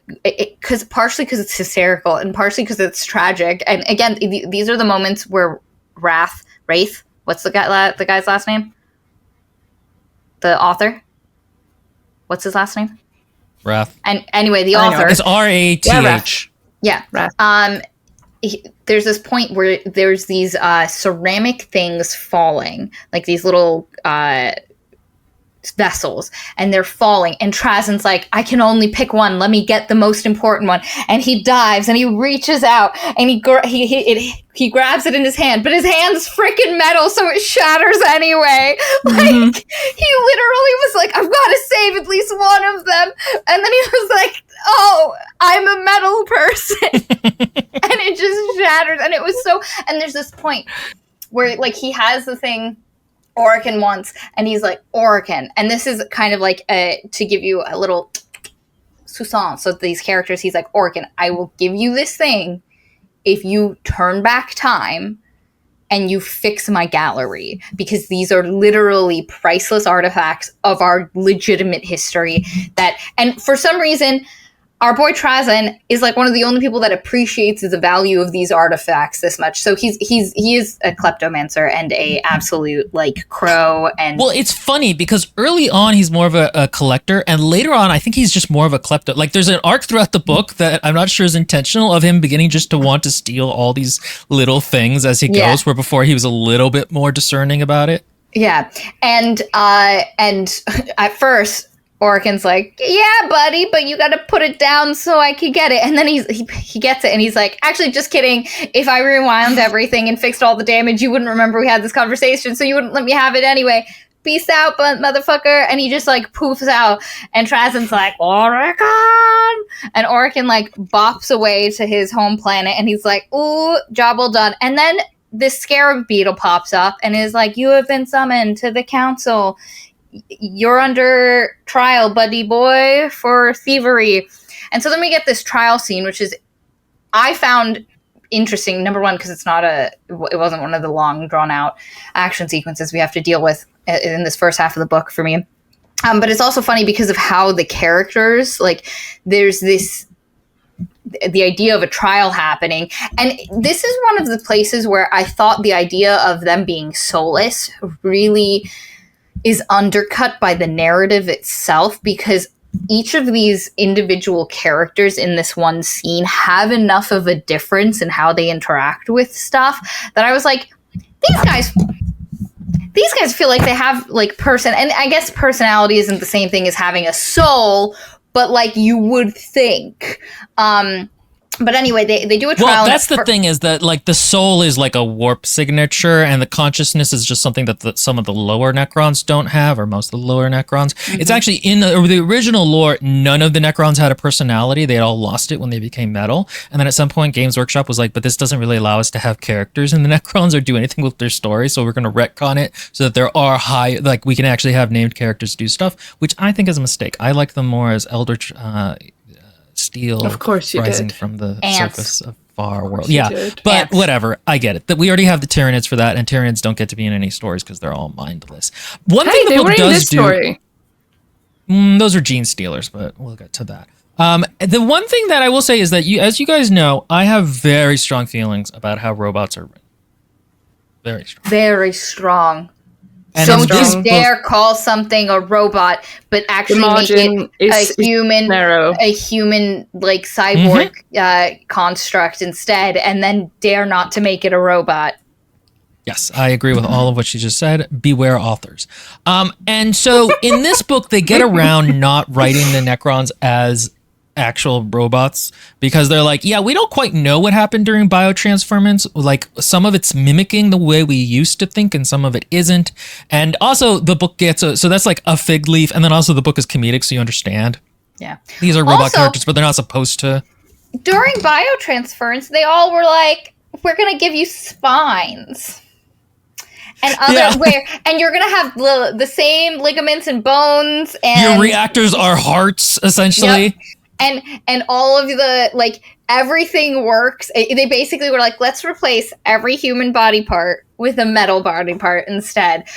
partially because it's hysterical and partially because it's tragic. And again, these are the moments where Rath, what's the guy's last name? The author? What's his last name? Rath. And anyway, the author. It's R-A-T-H. Yeah. Rath. There's this point where there's these ceramic things falling, like these little vessels, and they're falling, and Trazen's like, I can only pick one, let me get the most important one, and he dives and he reaches out and he grabs it in his hand, but his hand's freaking metal, so it shatters anyway. Like he literally was like, I've got to save at least one of them, and then he was like, oh, I'm a metal person. And it just shatters, and it was so, and there's this point where like he has the thing Orican wants, and he's like, Orican, and this is kind of like to give you a little Susan. So these characters, he's like, Orican, I will give you this thing if you turn back time and you fix my gallery, because these are literally priceless artifacts of our legitimate history that, and for some reason, our boy Trazen is like one of the only people that appreciates the value of these artifacts this much. So he is a kleptomancer and a absolute like crow. And well, it's funny because early on he's more of a collector, and later on I think he's just more of a klepto. Like there's an arc throughout the book that I'm not sure is intentional of him beginning just to want to steal all these little things as he goes, where before he was a little bit more discerning about it. Yeah, and at first, Orican's like, yeah, buddy, but you gotta put it down so I can get it. And then he gets it, and he's like, actually, just kidding. If I rewound everything and fixed all the damage, you wouldn't remember we had this conversation, so you wouldn't let me have it anyway. Peace out, motherfucker. And he just like poofs out, and Trazen's like, Orican! And Orican like bops away to his home planet, and he's like, ooh, job well done. And then this scarab beetle pops up and is like, you have been summoned to the council. You're under trial, buddy boy, for thievery. And so then we get this trial scene, which is, I found interesting. Number one, because it wasn't one of the long drawn out action sequences we have to deal with in this first half of the book for me. But it's also funny because of how the characters, like there's the idea of a trial happening. And this is one of the places where I thought the idea of them being soulless really is undercut by the narrative itself, because each of these individual characters in this one scene have enough of a difference in how they interact with stuff that I was like, these guys feel like they have like and I guess personality isn't the same thing as having a soul, but like you would think. But anyway, they do a trial. Well, that's the thing, is that like the soul is like a warp signature, and the consciousness is just something that some of the lower Necrons don't have, or most of the lower Necrons. Mm-hmm. It's actually in the original lore, none of the Necrons had a personality. They all lost it when they became metal. And then at some point, Games Workshop was like, but this doesn't really allow us to have characters in the Necrons or do anything with their story, so we're going to retcon it so that there are we can actually have named characters do stuff, which I think is a mistake. I like them more as Eldritch... Steel, of course you rising did. from the Ants. surface of our world. She Yeah, did. but Ants. whatever. I get it. That we already have the Tyranids for that, and Tyranids don't get to be in any stories because they're all mindless. One Hey, thing the they were book in does this do. story. Those are gene stealers, but we'll get to that. The one thing that I will say is that as you guys know, I have very strong feelings about how robots are written. Very strong. Very strong. And So in this don't book- dare call something a robot, but actually make margin it is narrow. a human like cyborg construct instead, and then dare not to make it a robot. Yes, I agree with all of what she just said. Beware authors. And so in this book, they get around not writing the Necrons as actual robots because they're like, yeah, we don't quite know what happened during biotransformance. Like some of it's mimicking the way we used to think and some of it isn't. And also the book gets so that's like a fig leaf. And then also the book is comedic, so you understand. Yeah. These are robot Also- characters, but they're not supposed to. During biotransference, they all were like, "We're gonna give you spines." And and you're gonna have the same ligaments and bones, and Your reactors are hearts, essentially. Yep. And all of the like everything works. They basically were like, let's replace every human body part with a metal body part instead,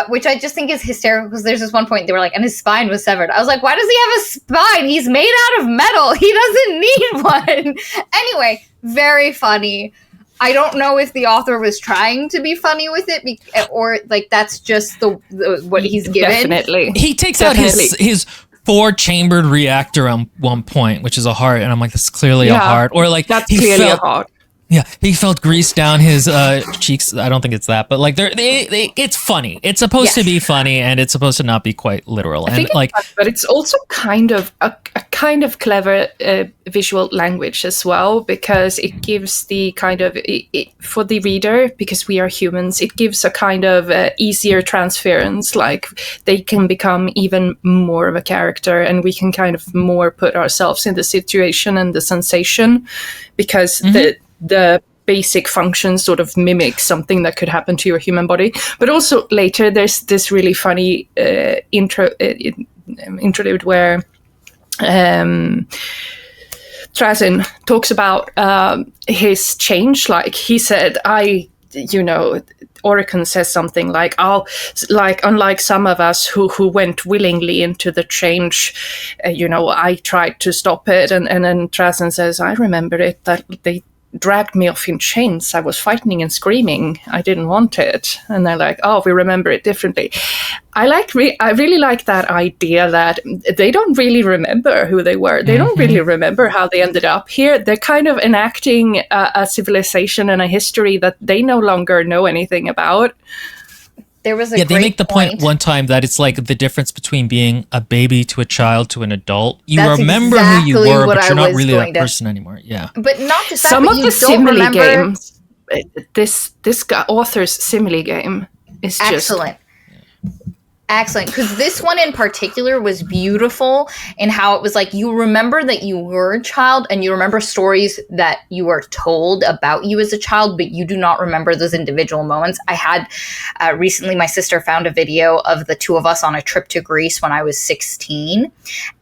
which I just think is hysterical because there's this one point they were like, and his spine was severed. I was like, why does he have a spine? He's made out of metal. He doesn't need one. Anyway, very funny. I don't know if the author was trying to be funny with it, or like that's just the what he's given. Definitely. He takes out his 4-chambered reactor on one point, which is a heart, and I'm like, that's clearly a heart. Or like that's clearly a heart. Yeah, he felt grease down his cheeks. I don't think it's that, but like it's funny. It's supposed to be funny, and it's supposed to not be quite literal. I think like, but it's also kind of a kind of clever visual language as well, because it gives the kind of for the reader, because we are humans, it gives a kind of easier transference. Like they can become even more of a character, and we can kind of more put ourselves in the situation and the sensation, because the basic function sort of mimics something that could happen to your human body. But also later there's this really funny interlude where Trazyn talks about his change. Like he said, Oricon says something like, unlike some of us who went willingly into the change, I tried to stop it. And then Trazyn says, I remember it, that they dragged me off in chains. I was fighting and screaming. I didn't want it. And they're like, oh, we remember it differently. I really like that idea that they don't really remember who they were. They don't really remember how they ended up here. They're kind of enacting a civilization and a history that they no longer know anything about. There was a they make the point one time that it's like the difference between being a baby to a child to an adult. You That's remember exactly who you were, what but I you're not was really going that to- person anymore. Yeah. But not just that, Some but of you the don't simile remember. games, this author's simile game is Excellent. Excellent. Because this one in particular was beautiful in how it was like you remember that you were a child and you remember stories that you were told about you as a child, but you do not remember those individual moments. I had recently, my sister found a video of the two of us on a trip to Greece when I was 16.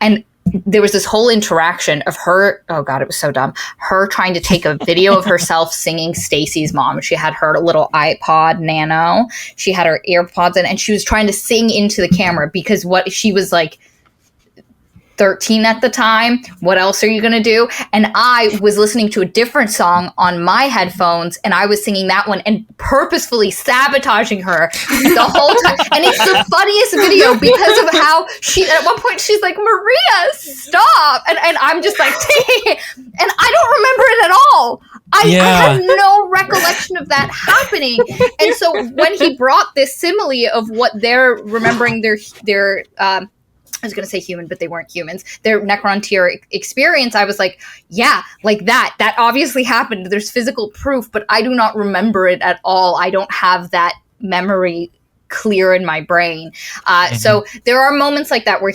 And there was this whole interaction of her, oh God, it was so dumb, her trying to take a video of herself singing Stacy's mom. She had her little iPod Nano. She had her earpods in, and she was trying to sing into the camera because what she was like 13 at the time. What else are you going to do? And I was listening to a different song on my headphones, and I was singing that one and purposefully sabotaging her the whole time. And it's the funniest video because of how she, at one point, she's like, Maria, stop. And I'm just like, and I don't remember it at all. I have no recollection of that happening. And so when he brought this simile of what they're remembering their I was going to say human, but they weren't humans, their Necrontyr experience, I was like, yeah, like that obviously happened. There's physical proof, but I do not remember it at all. I don't have that memory clear in my brain. So there are moments like that where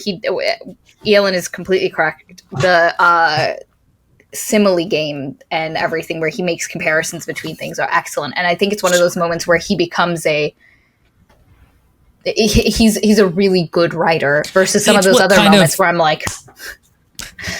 Elin is completely correct. The simile game and everything where he makes comparisons between things are excellent. And I think it's one of those moments where he becomes he's a really good writer versus some of those other moments where I'm like,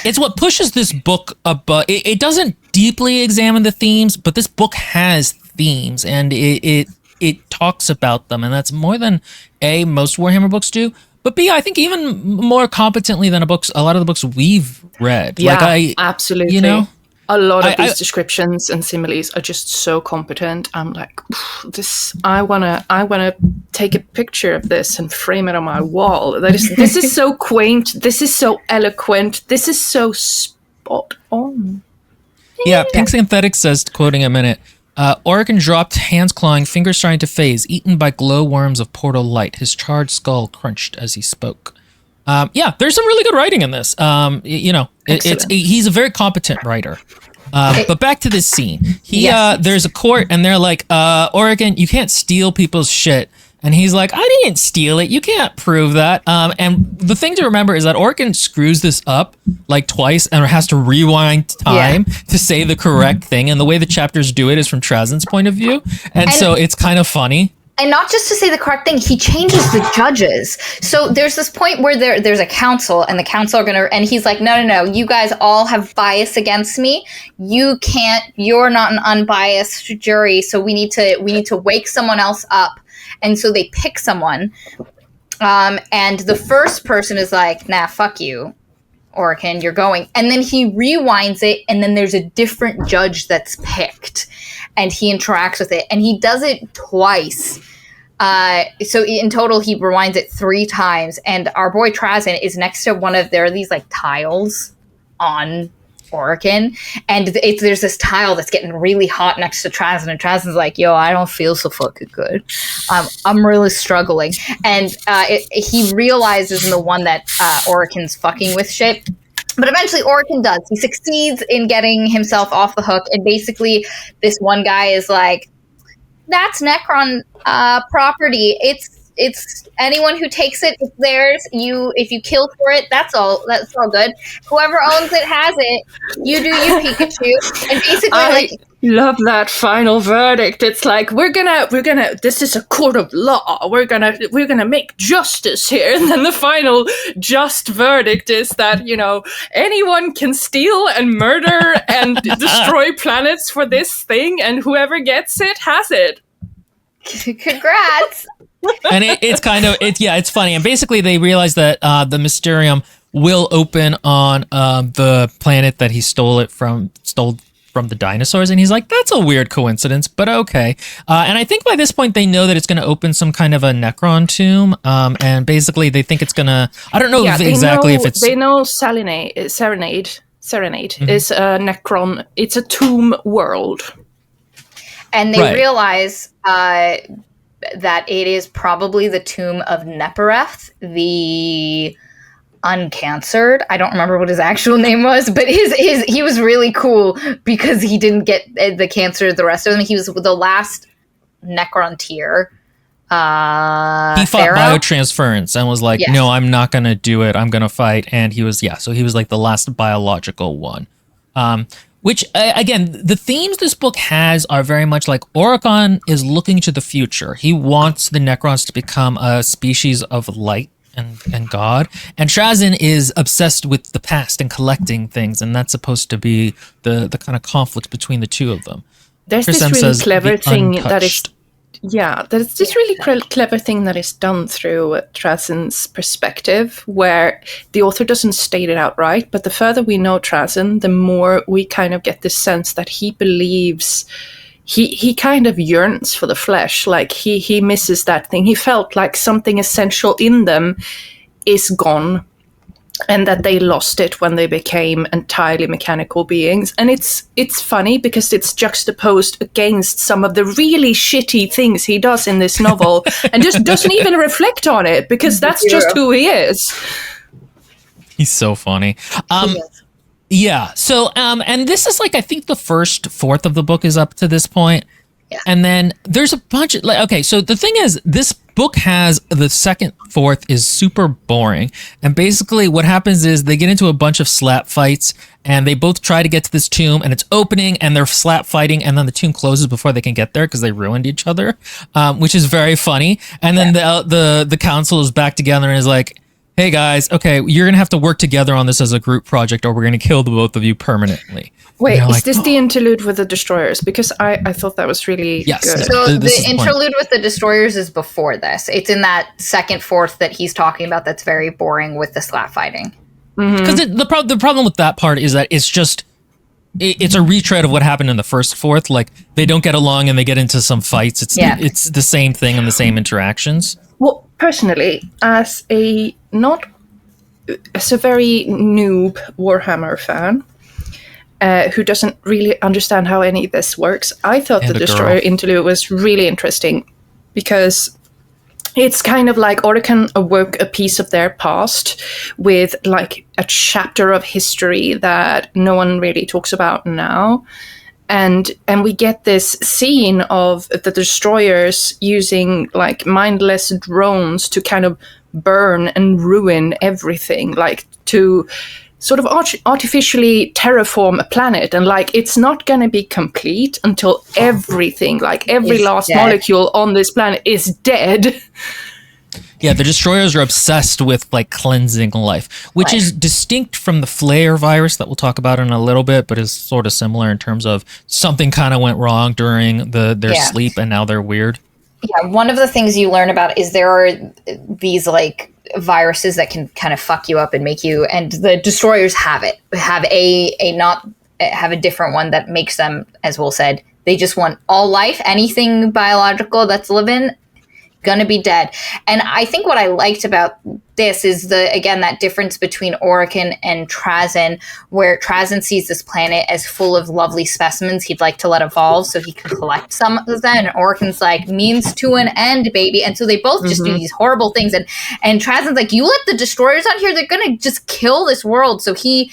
it's what pushes this book above. It doesn't deeply examine the themes, but this book has themes, and it talks about them, and that's more than A, most Warhammer books do, but B, I think even more competently than a lot of the books we've read. Yeah, absolutely. You know, a lot of these descriptions and similes are just so competent. I'm like, this. I wanna take a picture of this and frame it on my wall. This is so quaint. This is so eloquent. This is so spot on. Yeah, Pink Synthetic says, quoting a minute, Orican dropped, hands clawing, fingers starting to phase, eaten by glowworms of portal light. His charred skull crunched as he spoke. Yeah, there's some really good writing in this. He's a very competent writer. But back to this scene. There's a court, and they're like, Orican, you can't steal people's shit. And he's like, I didn't steal it. You can't prove that. And the thing to remember is that Orican screws this up like twice and has to rewind time to say the correct thing. And the way the chapters do it is from Trazen's point of view. And so it's kind of funny. And not just to say the correct thing, he changes the judges. So there's this point where there's a council, and the council are and he's like, no, you guys all have bias against me. You're not an unbiased jury, so we need to wake someone else up. And so they pick someone. And the first person is like, nah, fuck you, Orican, you're going. And then he rewinds it, and then there's a different judge that's picked. And he interacts with it, and he does it twice. So in total, he rewinds it 3 times, and our boy Trazen is next to there are these like tiles on Orican, and there's this tile that's getting really hot next to Trazen, and Trazen's like, yo, I don't feel so fucking good. I'm really struggling. And he realizes in the one that Orican's fucking with shit. But eventually Orican does. He succeeds in getting himself off the hook. And basically this one guy is like, that's Necron property. It's anyone who takes it, it's theirs. If you kill for it, that's all good. Whoever owns it has it. You do you, Pikachu. And basically love that final verdict. It's like we're gonna this is a court of law. We're gonna make justice here. And then the final just verdict is that, anyone can steal and murder and destroy planets for this thing, and whoever gets it has it. Congrats. And it's funny. And basically they realize that the Mysterium will open on the planet that he stole from the dinosaurs, and he's like, that's a weird coincidence, but okay. And I think by this point they know that it's going to open some kind of a Necron tomb, and basically they think it's going to, I don't know if it's... They know Serenade is a Necron, it's a tomb world. And they realize that it is probably the tomb of Nepereth, the uncancered. I don't remember what his actual name was, but he was really cool because he didn't get the cancer the rest of them. He was the last Necron tier. He fought biotransference and was like, no, I'm not going to do it. I'm going to fight. And he was like the last biological one. Which, again, the themes this book has are very much like Orican is looking to the future. He wants the Necrons to become a species of light and God. And Trazen is obsessed with the past and collecting things, and that's supposed to be the kind of conflict between the two of them. There's this really clever thing that is... Yeah, there's this really clever thing that is done through Trazen's perspective, where the author doesn't state it outright, but the further we know Trazen, the more we kind of get this sense that he believes, he kind of yearns for the flesh, like he misses that thing. He felt like something essential in them is gone, and that they lost it when they became entirely mechanical beings. And it's funny because it's juxtaposed against some of the really shitty things he does in this novel and just doesn't even reflect on it because that's just who he is. He's so funny. Yeah. So, and this is like, I think the first fourth of the book is up to this point. Yeah. And then there's a bunch of so the thing is, this book has the second fourth is super boring. And basically what happens is they get into a bunch of slap fights and they both try to get to this tomb and it's opening and they're slap fighting. And then the tomb closes before they can get there because they ruined each other, which is very funny. And then the council is back together and is like, hey guys, okay, you're going to have to work together on this as a group project or we're going to kill the both of you permanently. Wait, they're is like, this the interlude with the destroyers? Because I thought that was really Yes. good. So This is the the point. interlude with the destroyers is before this. It's in that second fourth that he's talking about. That's very boring with the slap fighting. Because the problem with that part is that it's a retread of what happened in the first fourth. Like, they don't get along and they get into some fights. It's the same thing and the same interactions. Well, personally, as a very noob Warhammer fan, who doesn't really understand how any of this works, I thought And the a Destroyer girl. interlude was really interesting because it's kind of like Orkan awoke a piece of their past with like a chapter of history that no one really talks about now. And we get this scene of the destroyers using like mindless drones to kind of burn and ruin everything, like to sort of artificially terraform a planet. And like, it's not going to be complete until everything, like every Is last dead. molecule on this planet is dead. Yeah, the destroyers are obsessed with like cleansing life, which is distinct from the flare virus that we'll talk about in a little bit, but is sort of similar in terms of something kind of went wrong during their sleep and now they're weird. Yeah, one of the things you learn about is there are these like viruses that can kind of fuck you up and make you, and the destroyers have a different one that makes them, as Will said, they just want all life, anything biological that's living, gonna be dead. And I think what I liked about this is that difference between Orkan and Trazyn, where Trazyn sees this planet as full of lovely specimens he'd like to let evolve so he can collect some of them, and Orkan's like, means to an end, baby. And so they both just do these horrible things, and Trazyn's like, you let the destroyers on here, they're gonna just kill this world. So he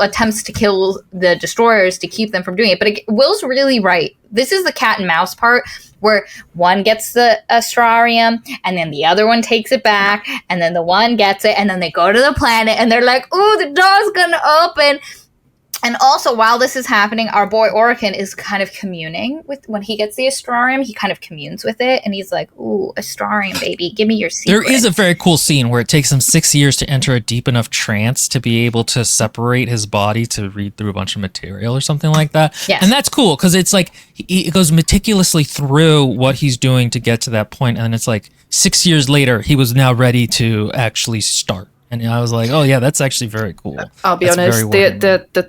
attempts to kill the destroyers to keep them from doing it. But Will's really right. This is the cat and mouse part where one gets the astrarium and then the other one takes it back and then the one gets it and then they go to the planet and they're like, ooh, the door's gonna open. And also, while this is happening, our boy Orkan is kind of communing with, when he gets the astrarium, he kind of communes with it, and he's like, ooh, astrarium, baby, give me your secret. There is a very cool scene where it takes him 6 years to enter a deep enough trance to be able to separate his body to read through a bunch of material or something like that. Yes. And that's cool, because it's like, he goes meticulously through what he's doing to get to that point, and it's like 6 years later, he was now ready to actually start. And I was like, "Oh yeah, that's actually very cool." I'll be honest. The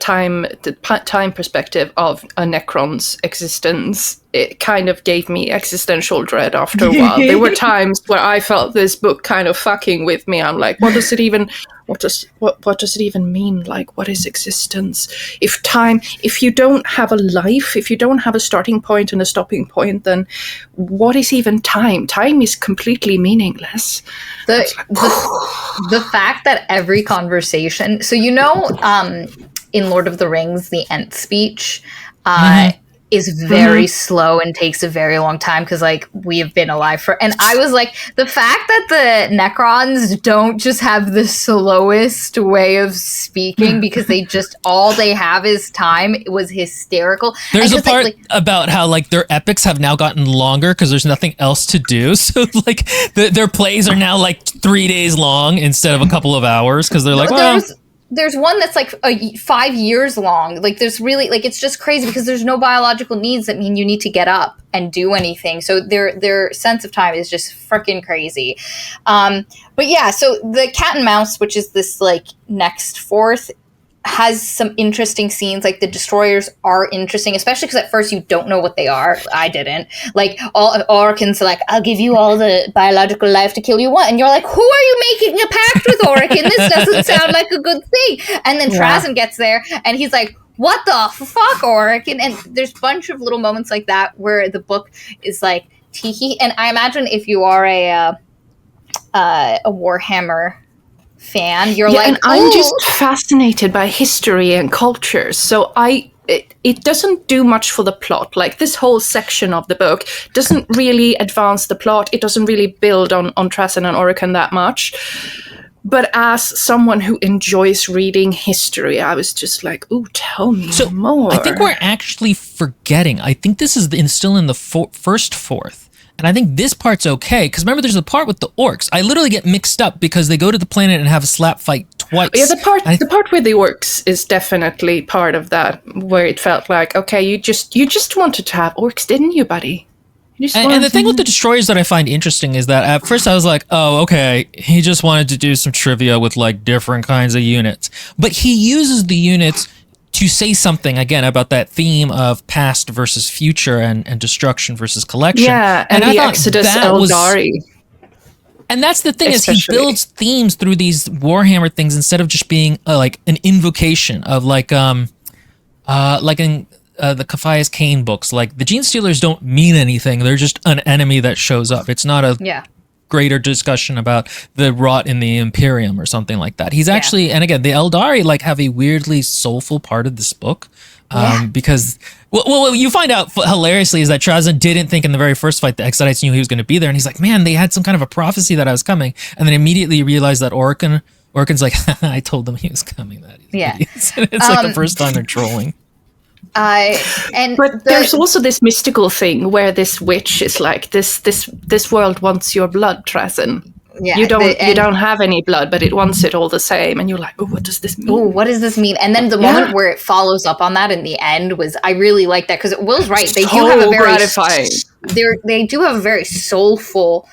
time perspective of a Necron's existence, it kind of gave me existential dread after a while. There were times where I felt this book kind of fucking with me. I'm like, what does it even mean? Like, what is existence? If you don't have a life, if you don't have a starting point and a stopping point, then what is even time? Time is completely meaningless. The fact that every conversation, so in Lord of the Rings, the Ent speech is very slow and takes a very long time because like we have been alive for, and I was like, the fact that the Necrons don't just have the slowest way of speaking because they just, all they have is time, it was hysterical. There's a part about how like their epics have now gotten longer because there's nothing else to do, so like their plays are now like 3 days long instead of a couple of hours because they're like, well, there's one that's like 5 years long. Like there's really, like, it's just crazy because there's no biological needs that mean you need to get up and do anything. So their sense of time is just freaking crazy. But yeah, so the cat and mouse, which is this like next fourth, has some interesting scenes. Like the destroyers are interesting, especially because at first you don't know what they are. I didn't. Like Orkan's like, I'll give you all the biological life to kill you want, and you're like, who are you making a pact with, Orkan? This doesn't sound like a good thing. And then Trazyn gets there and he's like, what the fuck, Orkan? And there's a bunch of little moments like that where the book is like teehee. And I imagine if you are a Warhammer fan, you're like, and I'm just fascinated by history and cultures, so it doesn't do much for the plot. Like this whole section of the book doesn't really advance the plot. It doesn't really build on Trazyn and Orkan that much. But as someone who enjoys reading history, I was just like, ooh, tell me more. I think we're actually forgetting. I think this is still in the first fourth. And I think this part's okay, because remember, there's the part with the orcs. I literally get mixed up because they go to the planet and have a slap fight twice. Yeah, the part with the orcs is definitely part of that, where it felt like, okay, you just wanted to have orcs, didn't you, buddy? And the thing with the destroyers that I find interesting is that at first I was like, oh, okay, he just wanted to do some trivia with like different kinds of units. But he uses the units to say something again about that theme of past versus future and destruction versus collection. Yeah, and the Exodus Eldari. And that's the thing is he Especially. builds themes through these Warhammer things instead of just being like an invocation of like in the Caphias Kane books, like the Gene Stealers don't mean anything. They're just an enemy that shows up. It's not a greater discussion about the rot in the Imperium or something like that. He's actually, and again, the Eldari like have a weirdly soulful part of this book. Because well, you find out hilariously is that Trazyn didn't think in the very first fight the Exodites knew he was going to be there, and he's like, man, they had some kind of a prophecy that I was coming, and then immediately realized that Orkin's like, I told them he was coming. That it's like the first time they're trolling. But there's also this mystical thing where this witch is like, this world wants your blood, Trazyn. Yeah, you don't have any blood, but it wants it all the same, and you're like, oh, what does this mean? Oh, what does this mean? And then the moment where it follows up on that in the end was, I really like that, because Will's right. They do have a very gratifying. They do have a very soulful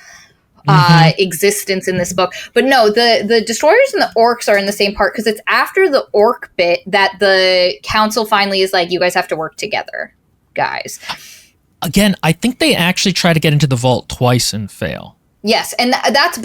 existence in this book. But no, the destroyers and the orcs are in the same part, because it's after the orc bit that the council finally is like, you guys have to work together, guys. Again, I think they actually try to get into the vault twice and fail. Yes, and that's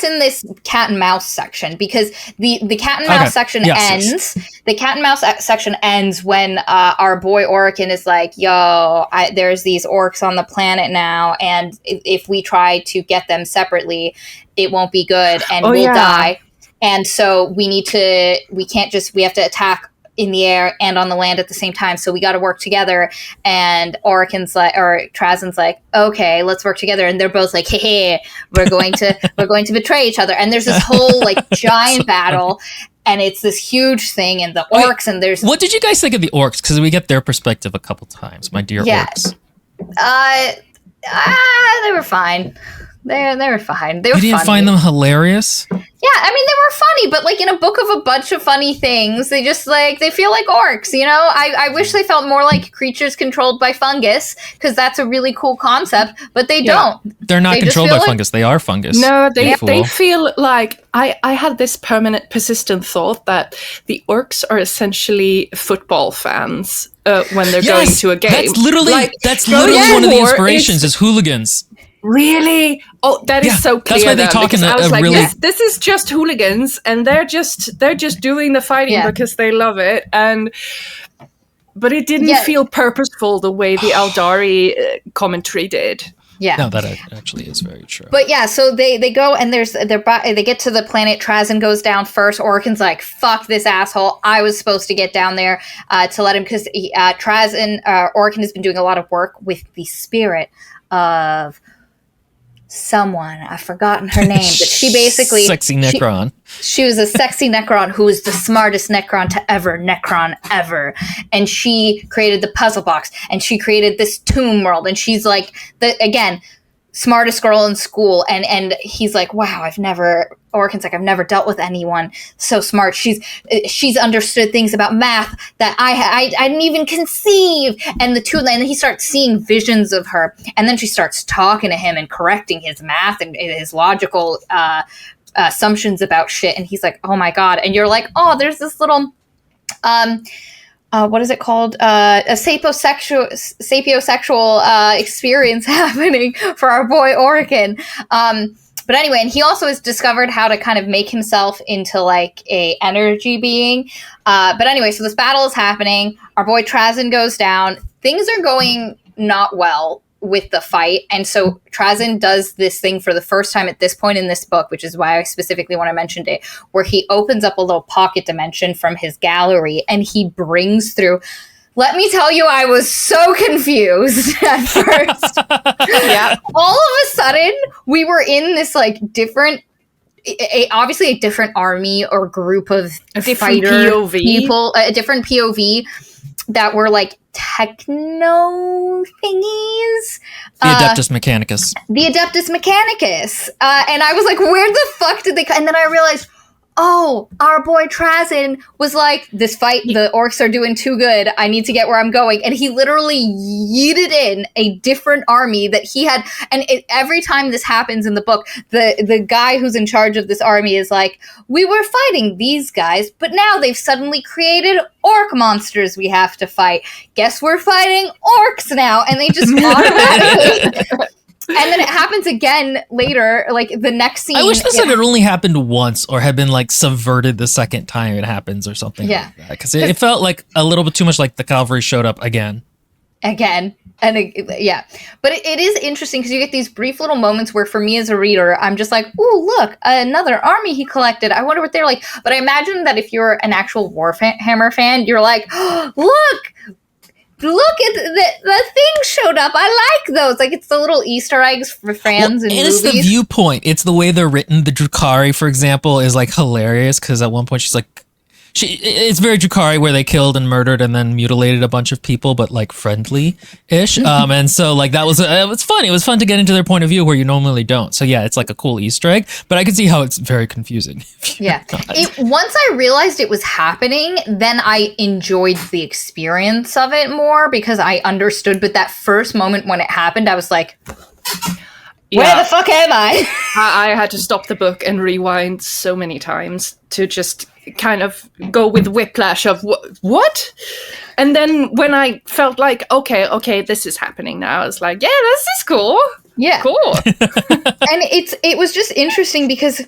in this cat and mouse section, because the cat and mouse section ends. Yes. The cat and mouse section ends when our boy Orican is like, "Yo, there's these orcs on the planet now, and if we try to get them separately, it won't be good, and we'll die. And so we have to attack in the air and on the land at the same time. So we got to work together." And Trazyn's like, okay, let's work together. And they're both like, hey, we're going to betray each other. And there's this whole like giant battle, and it's this huge thing. And the orcs and there's. What did you guys think of the orcs? Because we get their perspective a couple times, my dear orcs. They were fine. They were fine. They were. You didn't find them hilarious? Yeah, I mean, they were funny, but like in a book of a bunch of funny things, they just like, they feel like orcs, you know? I wish they felt more like creatures controlled by fungus, because that's a really cool concept, but they don't. They're not controlled by fungus. They are fungus. No, they feel like, I had this persistent thought that the orcs are essentially football fans when they're going to a game. That's literally one of the inspirations is hooligans. Really? Oh, that is so clear. That's why they talk in I was a like, really. This is just hooligans, and they're just doing the fighting because they love it, but it didn't feel purposeful the way the Eldari commentary did. Yeah, no, that actually is very true. But yeah, so they go and they get to the planet. Trazyn goes down first. Orkin's like, "Fuck this asshole! I was supposed to get down there to let him," because Orkin has been doing a lot of work with the spirit of someone. I've forgotten her name, but she basically sexy Necron. She was a sexy Necron who was the smartest Necron ever. And she created the puzzle box, and she created this tomb world, and she's like the smartest girl in school, and he's like, wow, Orkin's like, I've never dealt with anyone so smart. She's understood things about math that I didn't even conceive. And and he starts seeing visions of her, and then she starts talking to him and correcting his math and his logical assumptions about shit. And he's like, oh my god. And you're like, oh, there's this little what is it called? A sapiosexual experience happening for our boy Orican. But anyway, and he also has discovered how to kind of make himself into like a energy being. But anyway, so this battle is happening. Our boy Trazyn goes down. Things are going not well with the fight. And so Trazyn does this thing for the first time at this point in this book, which is why I specifically want to mention it, where he opens up a little pocket dimension from his gallery and he brings through. Let me tell you, I was so confused at first. All of a sudden, we were in this like different, obviously a different army or group of fighter POV. People, a different POV that were like techno thingies. The Adeptus Mechanicus. And I was like, where the fuck did they come? And then I realized, oh, our boy Trazen was like, this fight, the orcs are doing too good. I need to get where I'm going. And he literally yeeted in a different army that he had. And every time this happens in the book, the guy who's in charge of this army is like, we were fighting these guys, but now they've suddenly created orc monsters we have to fight. Guess we're fighting orcs now. And they just automatically... And then it happens again later, like the next scene. I wish this had only happened once or had been like subverted the second time it happens or something. Yeah. Like that. Because it felt like a little bit too much like the cavalry showed up again. And yeah. But it is interesting because you get these brief little moments where for me as a reader, I'm just like, ooh, look, another army he collected. I wonder what they're like. But I imagine that if you're an actual Warhammer fan, you're like, oh, look at the thing showed up. I like those. Like, it's the little Easter eggs for fans and it's movies. The viewpoint. It's the way they're written. The Drukhari, for example, is like hilarious because at one point she's like, it's very Drukhari where they killed and murdered and then mutilated a bunch of people, but like friendly-ish. And so like that was it was fun. It was fun to get into their point of view where you normally don't. So yeah, it's like a cool Easter egg, but I can see how it's very confusing. Yeah. Once I realized it was happening, then I enjoyed the experience of it more because I understood. But that first moment when it happened, I was like, where the fuck am I? I had to stop the book and rewind so many times to just kind of go with whiplash of what? And then when I felt like, okay, this is happening now, I was like, yeah, this is cool. Yeah. Cool. And it was just interesting because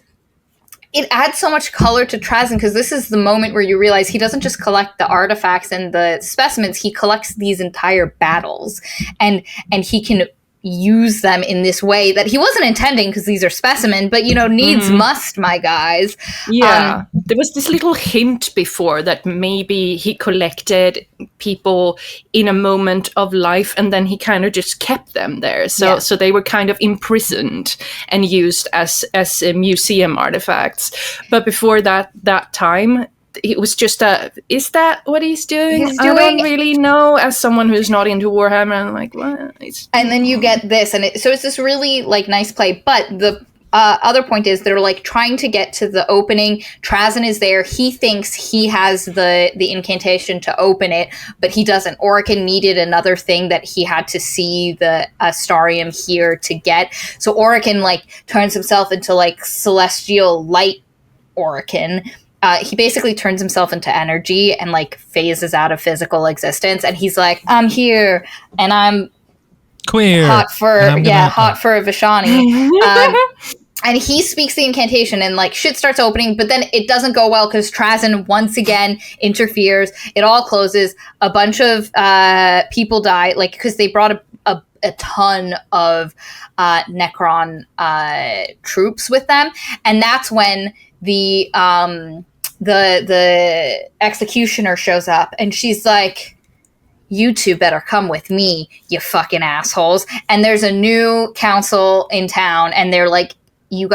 it adds so much color to Trazen because this is the moment where you realize he doesn't just collect the artifacts and the specimens, he collects these entire battles and he can use them in this way that he wasn't intending because these are specimen, but needs must, my guys. Yeah. There was this little hint before that maybe he collected people in a moment of life and then he kind of just kept them there. So they were kind of imprisoned and used as museum artifacts. But before that time, it was just is that what he's doing? I don't really know. As someone who's not into Warhammer, I'm like, what? And then you get this, and so it's this really like nice play. But the other point is they're like trying to get to the opening. Trazen is there. He thinks he has the incantation to open it, but he doesn't. Orican needed another thing that he had to see the Astarium here to get. So Orican like turns himself into like celestial light Orican. He basically turns himself into energy and like phases out of physical existence. And he's like, I'm here and I'm queer. Hot for Vishani. And he speaks the incantation and like shit starts opening, but then it doesn't go well because Trazen once again interferes. It all closes. A bunch of people die, like because they brought a ton of Necron troops with them. And that's when the executioner shows up and she's like, you two better come with me, you fucking assholes. And there's a new council in town and they're like, you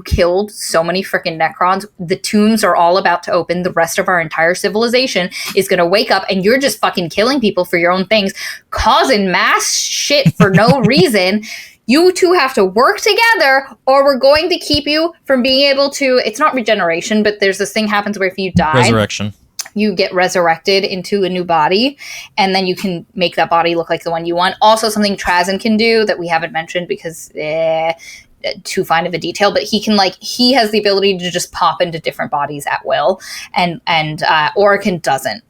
killed so many freaking Necrons. The tombs are all about to open. The rest of our entire civilization is going to wake up and you're just fucking killing people for your own things, causing mass shit for no reason. You two have to work together or we're going to keep you from being able to, it's not regeneration, but there's this thing happens where if you die, resurrection, you get resurrected into a new body and then you can make that body look like the one you want. Also something Trazen can do that we haven't mentioned because too fine of a detail, but he has the ability to just pop into different bodies at will and Orican doesn't.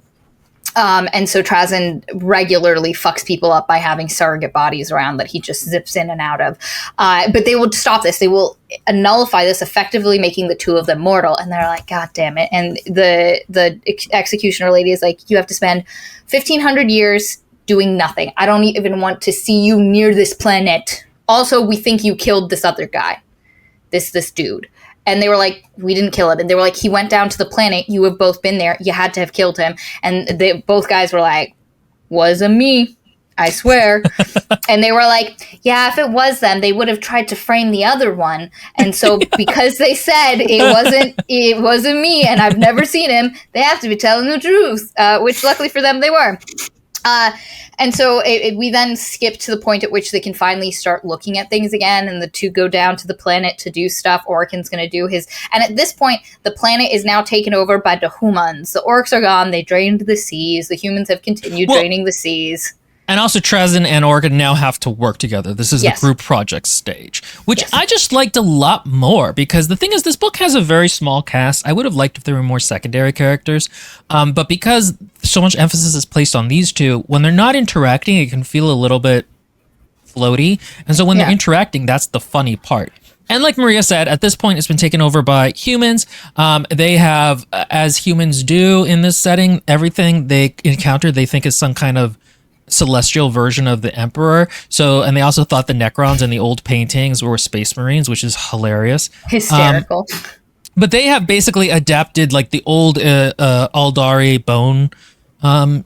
And so Trazen regularly fucks people up by having surrogate bodies around that he just zips in and out of. But they will stop this. They will nullify this, effectively making the two of them mortal. And they're like, God damn it. And the executioner lady is like, you have to spend 1,500 years doing nothing. I don't even want to see you near this planet. Also, we think you killed this other guy, this dude. And they were like, we didn't kill him. And they were like, he went down to the planet. You have both been there. You had to have killed him. And both guys were like, wasn't me, I swear. And they were like, yeah, if it was them, they would have tried to frame the other one. And so because they said it wasn't me and I've never seen him, they have to be telling the truth, which luckily for them, they were. And so we then skip to the point at which they can finally start looking at things again, and the two go down to the planet to do stuff. Orkin's going to do his, and at this point, the planet is now taken over by the humans. The orcs are gone; they drained the seas. The humans have continued draining the seas. And also, Trazen and Orkin now have to work together. This is the group project stage, which I just liked a lot more, because the thing is, this book has a very small cast. I would have liked if there were more secondary characters, but because so much emphasis is placed on these two, when they're not interacting, it can feel a little bit floaty. And so when they're interacting, that's the funny part. And like Maria said, at this point, it's been taken over by humans. They have, as humans do in this setting, everything they encounter, they think is some kind of celestial version of the Emperor. So, and they also thought the Necrons in the old paintings were Space Marines, which is hilarious. Hysterical. But they have basically adapted like the old Aldari bone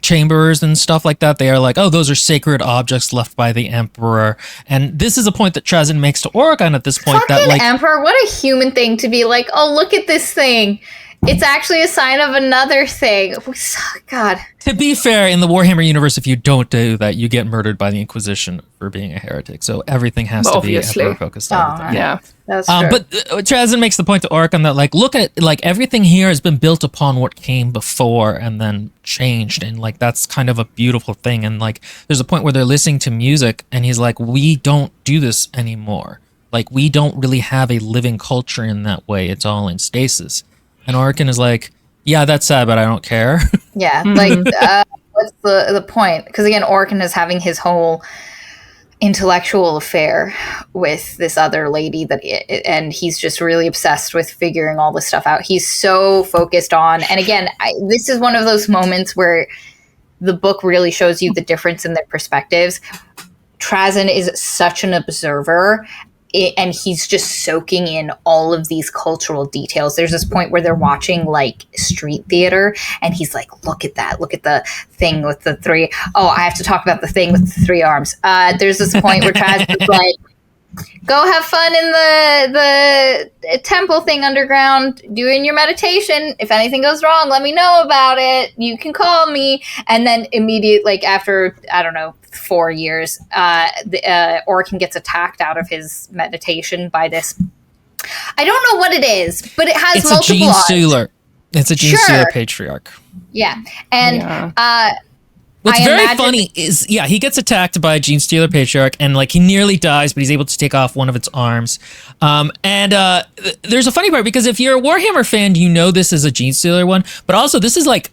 chambers and stuff like that. They are like, oh, those are sacred objects left by the Emperor. And this is a point that Trazen makes to Oricon at this point. Fucking that, like, Emperor, what a human thing to be like, oh, look at this thing. It's actually a sign of another thing. God. To be fair, in the Warhammer universe, if you don't do that, you get murdered by the Inquisition for being a heretic. So everything has to be Emperor-focused. Yeah, that's true. But Trazen makes the point to Oricon that, like, look at, like, everything here has been built upon what came before and then changed. And, like, that's kind of a beautiful thing. And, like, there's a point where they're listening to music and he's like, we don't do this anymore. Like, we don't really have a living culture in that way. It's all in stasis. And Orkin is like, yeah, that's sad, but I don't care. Yeah, like, what's the point? Because, again, Orkin is having his whole intellectual affair with this other lady, and he's just really obsessed with figuring all this stuff out. He's so focused on, and again, this is one of those moments where the book really shows you the difference in their perspectives. Trazen is such an observer, and he's just soaking in all of these cultural details. There's this point where they're watching like street theater and he's like, look at that. Look at the thing with the three. Oh, I have to talk about the thing with the three arms. There's this point where Traz is like, go have fun in the temple thing underground, doing your meditation. If anything goes wrong, let me know about it. You can call me. And then immediately, like after, I don't know, 4 years, Orkin gets attacked out of his meditation by this. I don't know what it is, but it has multiple. Gene Stealer. It's a Gene Stealer patriarch. Yeah, and what's very funny is, he gets attacked by a Gene Stealer patriarch, and like he nearly dies, but he's able to take off one of its arms. There's a funny part, because if you're a Warhammer fan, you know this is a Gene Stealer one, but also this is like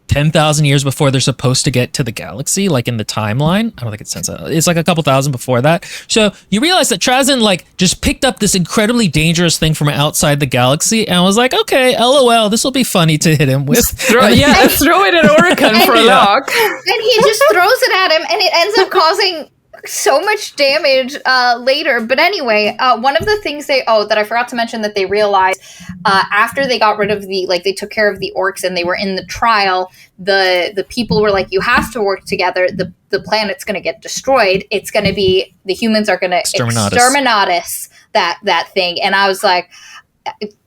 10,000 years before they're supposed to get to the galaxy, like in the timeline. I don't think it says that. It's like a couple thousand before that. So you realize that Trazen like just picked up this incredibly dangerous thing from outside the galaxy and was like, okay, LOL, this will be funny to hit him with. Throw it at Oricon for a lock. And he just throws it at him, and it ends up causing so much damage later. But anyway, one of the things that I forgot to mention that they realized after they got rid of they took care of the orcs and they were in the trial, the people were like, you have to work together. The planet's going to get destroyed. It's going to be, the humans are going to exterminatus that thing. And I was like,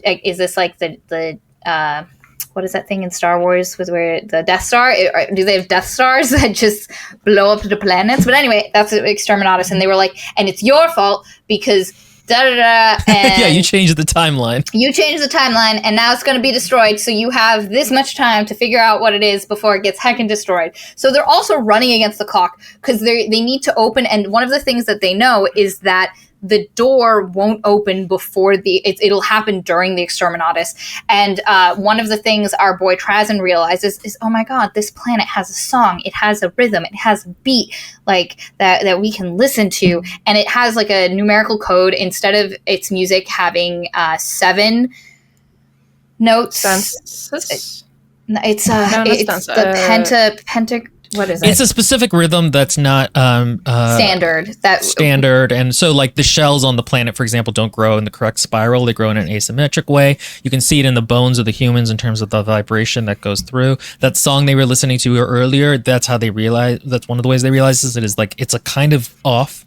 is this like the what is that thing in Star Wars with where the Death Star? Do they have Death Stars that just blow up the planets? But anyway, that's Exterminatus. And they were like, and it's your fault because da-da-da. And you changed the timeline. You changed the timeline, and now it's going to be destroyed. So you have this much time to figure out what it is before it gets heckin' destroyed. So they're also running against the clock because they need to open. And one of the things that they know is that the door won't open before it'll happen during the Exterminatus. And one of the things our boy Trazen realizes is, oh my god, this planet has a song, it has a rhythm, it has a beat, like that we can listen to, and it has like a numerical code instead of its music having 7 notes. Stances? It's the penta. What is it? It's a specific rhythm that's not standard. Standard, and so like the shells on the planet, for example, don't grow in the correct spiral; they grow in an asymmetric way. You can see it in the bones of the humans in terms of the vibration that goes through. That song they were listening to earlier, that's how they realize. That's one of the ways they realize is it is like it's a kind of off.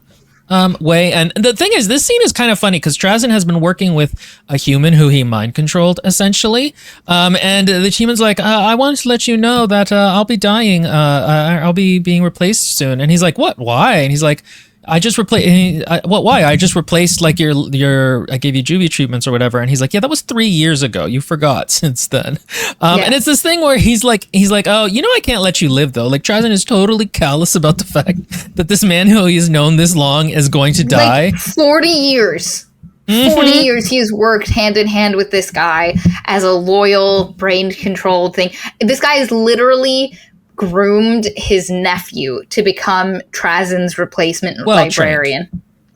way. And the thing is, this scene is kind of funny because Trazen has been working with a human who he mind controlled, essentially. And the human's like, I wanted to let you know that I'll be dying. I'll be being replaced soon. And he's like, what? Why? And he's like, I just replaced. What? Why? I just replaced like your. I gave you juvie treatments or whatever. And he's like, yeah, that was 3 years ago. You forgot since then. And it's this thing where he's like, oh, I can't let you live though. Like Trazen is totally callous about the fact that this man who he's known this long is going to die. Like 40 years. 40 years he has worked hand in hand with this guy as a loyal, brain-controlled thing. This guy is literally groomed his nephew to become Trazen's replacement librarian.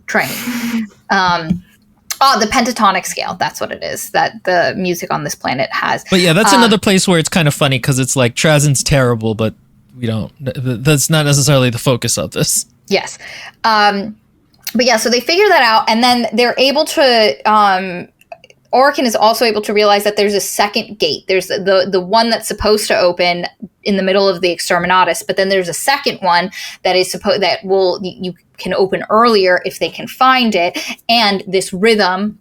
Trained. The pentatonic scale. That's what it is that the music on this planet has. But yeah, that's another place where it's kind of funny because it's like Trazen's terrible, but that's not necessarily the focus of this. Yes. But yeah, so they figure that out, and then they're able to... Orokin is also able to realize that there's a second gate. There's the one that's supposed to open in the middle of the Exterminatus, but then there's a second one that is you can open earlier if they can find it, and this rhythm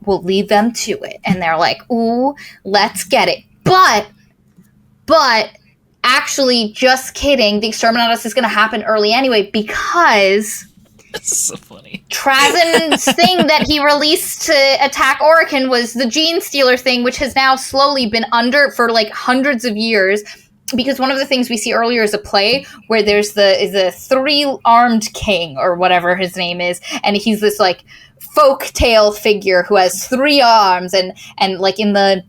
will lead them to it. And they're like, "Ooh, let's get it!" But actually, just kidding. The Exterminatus is going to happen early anyway because. That's so funny. Trazen's thing that he released to attack Orokin was the Gene Stealer thing, which has now slowly been under for like hundreds of years. Because one of the things we see earlier is a play where there's the three-armed king or whatever his name is, and he's this like folk tale figure who has 3 arms, and like in the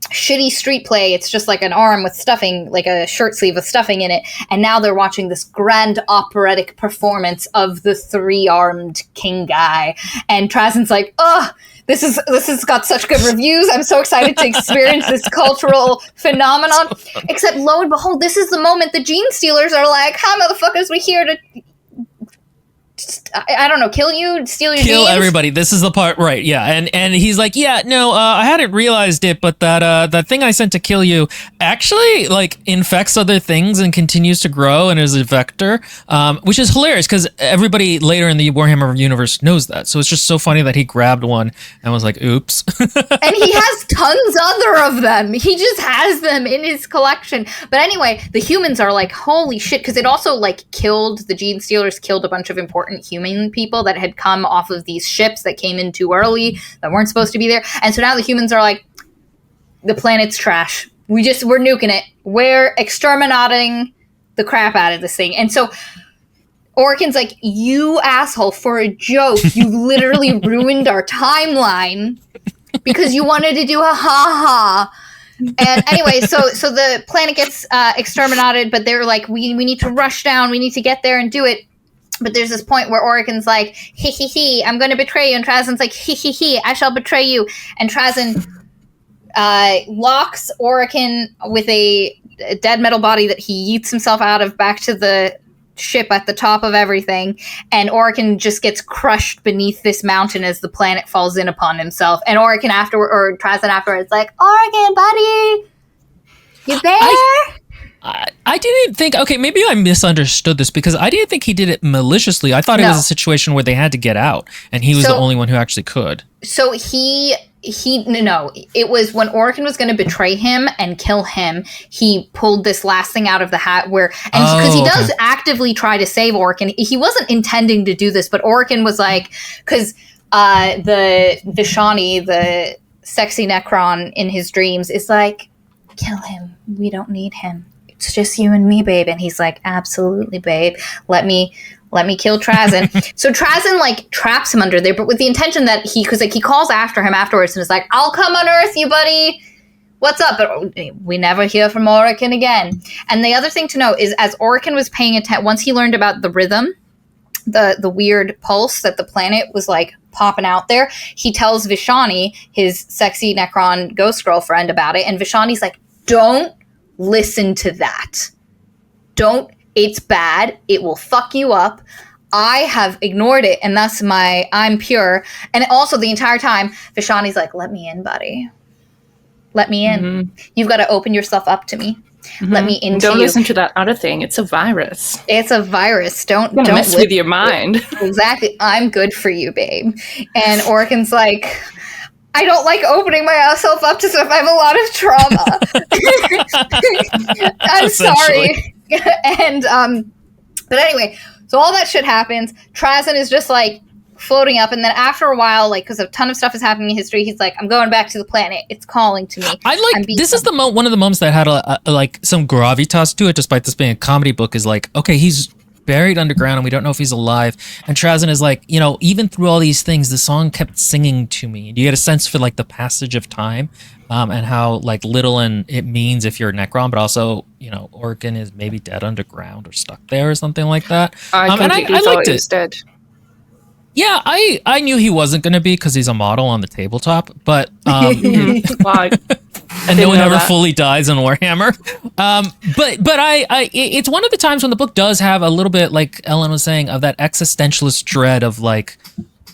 shitty street play, it's just like an arm with stuffing, like a shirt sleeve with stuffing in it. And now they're watching this grand operatic performance of the 3-armed king guy. And Trazen's like, oh, this has got such good reviews. I'm so excited to experience this cultural phenomenon. So except lo and behold, this is the moment the Gene Stealers are like, hi, motherfuckers, we're here to... I don't know, kill you, steal your kill genes? Everybody. This is the part, right? Yeah, and he's like, yeah, no, I hadn't realized it, but that thing I sent to kill you actually like infects other things and continues to grow and is a vector, which is hilarious because everybody later in the Warhammer universe knows that. So it's just so funny that he grabbed one and was like, oops. And he has tons other of them. He just has them in his collection. But anyway, the humans are like, holy shit, because it also like the Gene Stealers killed a bunch of important human people that had come off of these ships that came in too early, that weren't supposed to be there. And so now the humans are like, the planet's trash. We're nuking it. We're exterminating the crap out of this thing. And so Orokin's like, you asshole, for a joke, you literally ruined our timeline because you wanted to do a ha-ha. And anyway, so the planet gets exterminated, but they're like, we need to rush down. We need to get there and do it. But there's this point where Orokin's like, he, I'm going to betray you. And Trazen's like, he, I shall betray you. And Trazen locks Orokin with a dead metal body that he yeets himself out of back to the ship at the top of everything. And Orokin just gets crushed beneath this mountain as the planet falls in upon himself. And Trazen afterwards like, Orokin, buddy, you there? I didn't think, okay, maybe I misunderstood this because I didn't think he did it maliciously. I thought it was a situation where they had to get out and he was the only one who actually could. So no, it was when Orokin was going to betray him and kill him, he pulled this last thing out of the hat because he does actively try to save Orokin. He wasn't intending to do this, but Orokin was like, because the Vishani, the sexy Necron in his dreams is like, kill him. We don't need him. It's just you and me, babe. And he's like, absolutely, babe. Let me kill Trazen. So Trazen like traps him under there, but with the intention that because he calls after him afterwards and is like, I'll come unearth you, buddy. What's up? But we never hear from Orokin again. And the other thing to note is as Orokin was paying attention, once he learned about the rhythm, the weird pulse that the planet was like popping out there, he tells Vishani, his sexy Necron ghost girlfriend, about it. And Vishani's like, don't listen to that. It's bad. It will fuck you up. I have ignored it, and thus I'm pure. And also the entire time, Vishani's like, let me in, buddy. Let me in. Mm-hmm. You've got to open yourself up to me. Let me into Don't you. listen to that other thing. It's a virus. It's a virus. Don't Mess with your mind. Exactly. I'm good for you, babe. And Orkin's like, I don't like opening myself up to stuff. I have a lot of trauma. I'm sorry. And but anyway, so all that shit happens. Trazyn is just like floating up, and then after a while, like because a ton of stuff is happening in history, he's like, I'm going back to the planet. It's calling to me. This is the one of the moments that had a like some gravitas to it, despite this being a comedy book. Is like, okay, he's buried underground and we don't know if he's alive, and Trazyn is like, you know, even through all these things, the song kept singing to me. You get a sense for like the passage of time, and how like little and it means if you're a Necron, but also, you know, Orkin is maybe dead underground or stuck there or something like that. I completely thought he was dead. Yeah, I knew he wasn't going to be because he's a model on the tabletop, but and no one ever fully dies in Warhammer. But it's one of the times when the book does have a little bit, like Ellen was saying, of that existentialist dread of like,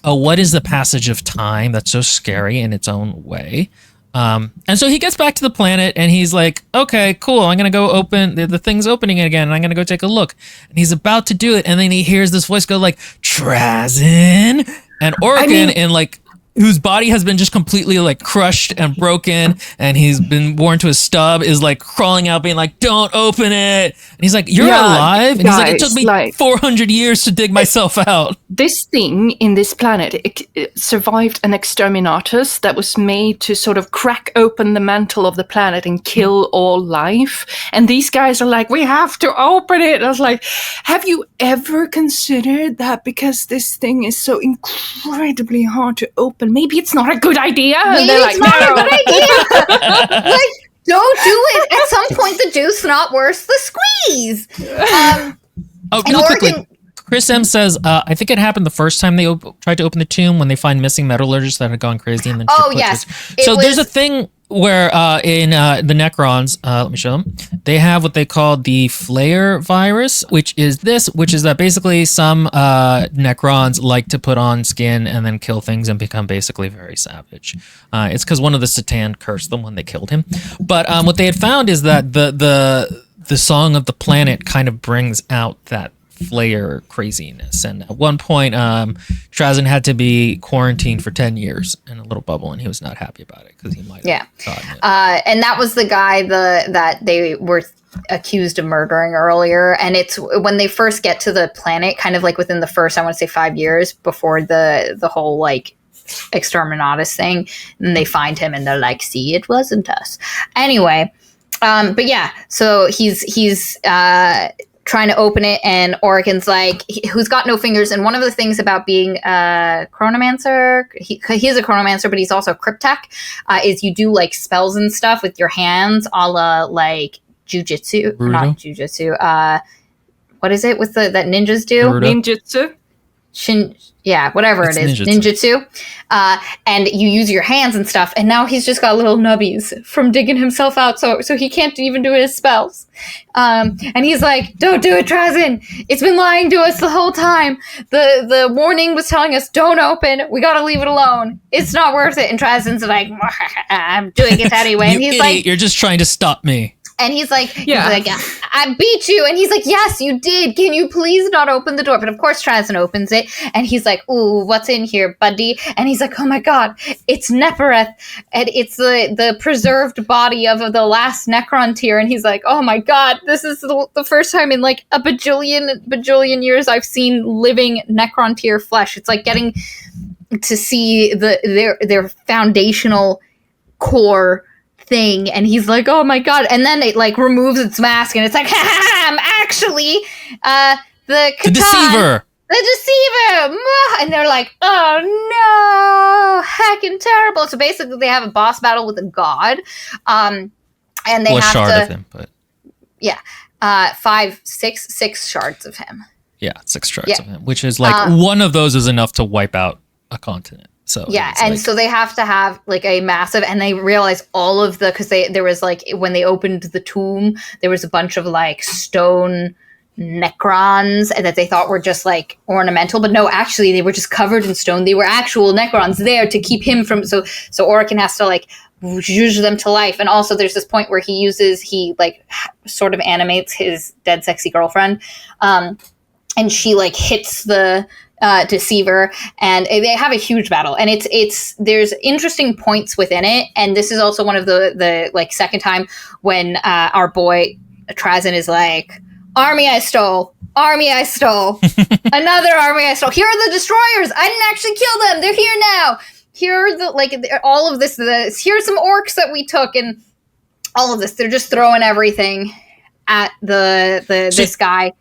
oh, what is the passage of time that's so scary in its own way? And so he gets back to the planet and he's like, okay, cool. I'm going to go open the thing's opening again. And I'm going to go take a look. And he's about to do it. And then he hears this voice go like, Trazyn. And Orkin in like, whose body has been just completely like crushed and broken, and he's been worn to a stub, is like crawling out being like, don't open it. And he's like, you're alive? And he's like, it took me 400 years to dig myself out. This thing in this planet, it survived an exterminatus that was made to sort of crack open the mantle of the planet and kill all life. And these guys are like, we have to open it. And I was like, have you ever considered that because this thing is so incredibly hard to open, maybe it's not a good idea? Maybe it's not a good idea. Like, don't do it. At some point, the juice not worth the squeeze. Real quickly, Chris M says, I think it happened the first time they tried to open the tomb when they find missing metallurgists that had gone crazy. And then yes. So there's a thing where in the Necrons, let me show them, they have what they call the Flayer virus, which is that basically some Necrons like to put on skin and then kill things and become basically very savage. It's because one of the Satan cursed them when they killed him. But what they had found is that the song of the planet kind of brings out that Flayer craziness, and at one point Trazyn had to be quarantined for 10 years in a little bubble, and he was not happy about it because he might have gotten it. And that was the guy that they were accused of murdering earlier, and it's when they first get to the planet, kind of like within the first, I want to say 5 years before the whole like exterminatus thing, and they find him and they're like, see, it wasn't us anyway. But yeah, so he's trying to open it, and Orkin's like, who's got no fingers. And one of the things about being a chronomancer, he is a chronomancer, but he's also a cryptech, is you do like spells and stuff with your hands, a la like jujitsu, Rudo? Not jujitsu. What is it with that ninjas do? Ninjutsu. Whatever it is, ninjutsu. And you use your hands and stuff, and now he's just got little nubbies from digging himself out, so he can't even do his spells. And he's like, don't do it, Trazyn. It's been lying to us the whole time. The warning was telling us, don't open. We gotta leave it alone. It's not worth it. And Trazyn's like, I'm doing it anyway. And he's idiot, like, you're just trying to stop me. And he's like, I beat you. And he's like, yes, you did. Can you please not open the door? But of course, Trazyn opens it. And he's like, ooh, what's in here, buddy? And he's like, oh my God, it's Nefereth. And it's the preserved body of the last Necron tier. And he's like, oh my God, this is the first time in like a bajillion years I've seen living Necron tier flesh. It's like getting to see their foundational core thing. And he's like, oh my God. And then it like removes its mask and it's like, I'm actually the deceiver. The deceiver. And they're like, oh no, heckin' terrible. So basically they have a boss battle with a god. And they have shard to, of him, but yeah, six shards of him. Yeah, 6 shards of him, which is like one of those is enough to wipe out a continent. So yeah, and like, so they have to have like a massive, and they realize all of because there was like when they opened the tomb, there was a bunch of like stone Necrons that they thought were just like ornamental, but no, actually they were just covered in stone. They were actual Necrons there to keep him from. So Orokin has to like use them to life. And also there's this point where he sort of animates his dead sexy girlfriend, and she like hits the deceiver, and they have a huge battle. And there's interesting points within it. And this is also one of the like second time when our boy Trazyn is like, army I stole, another army I stole. Here are the destroyers. I didn't actually kill them. They're here now. Here are all of this. Here's some orcs that we took, and all of this. They're just throwing everything at this guy.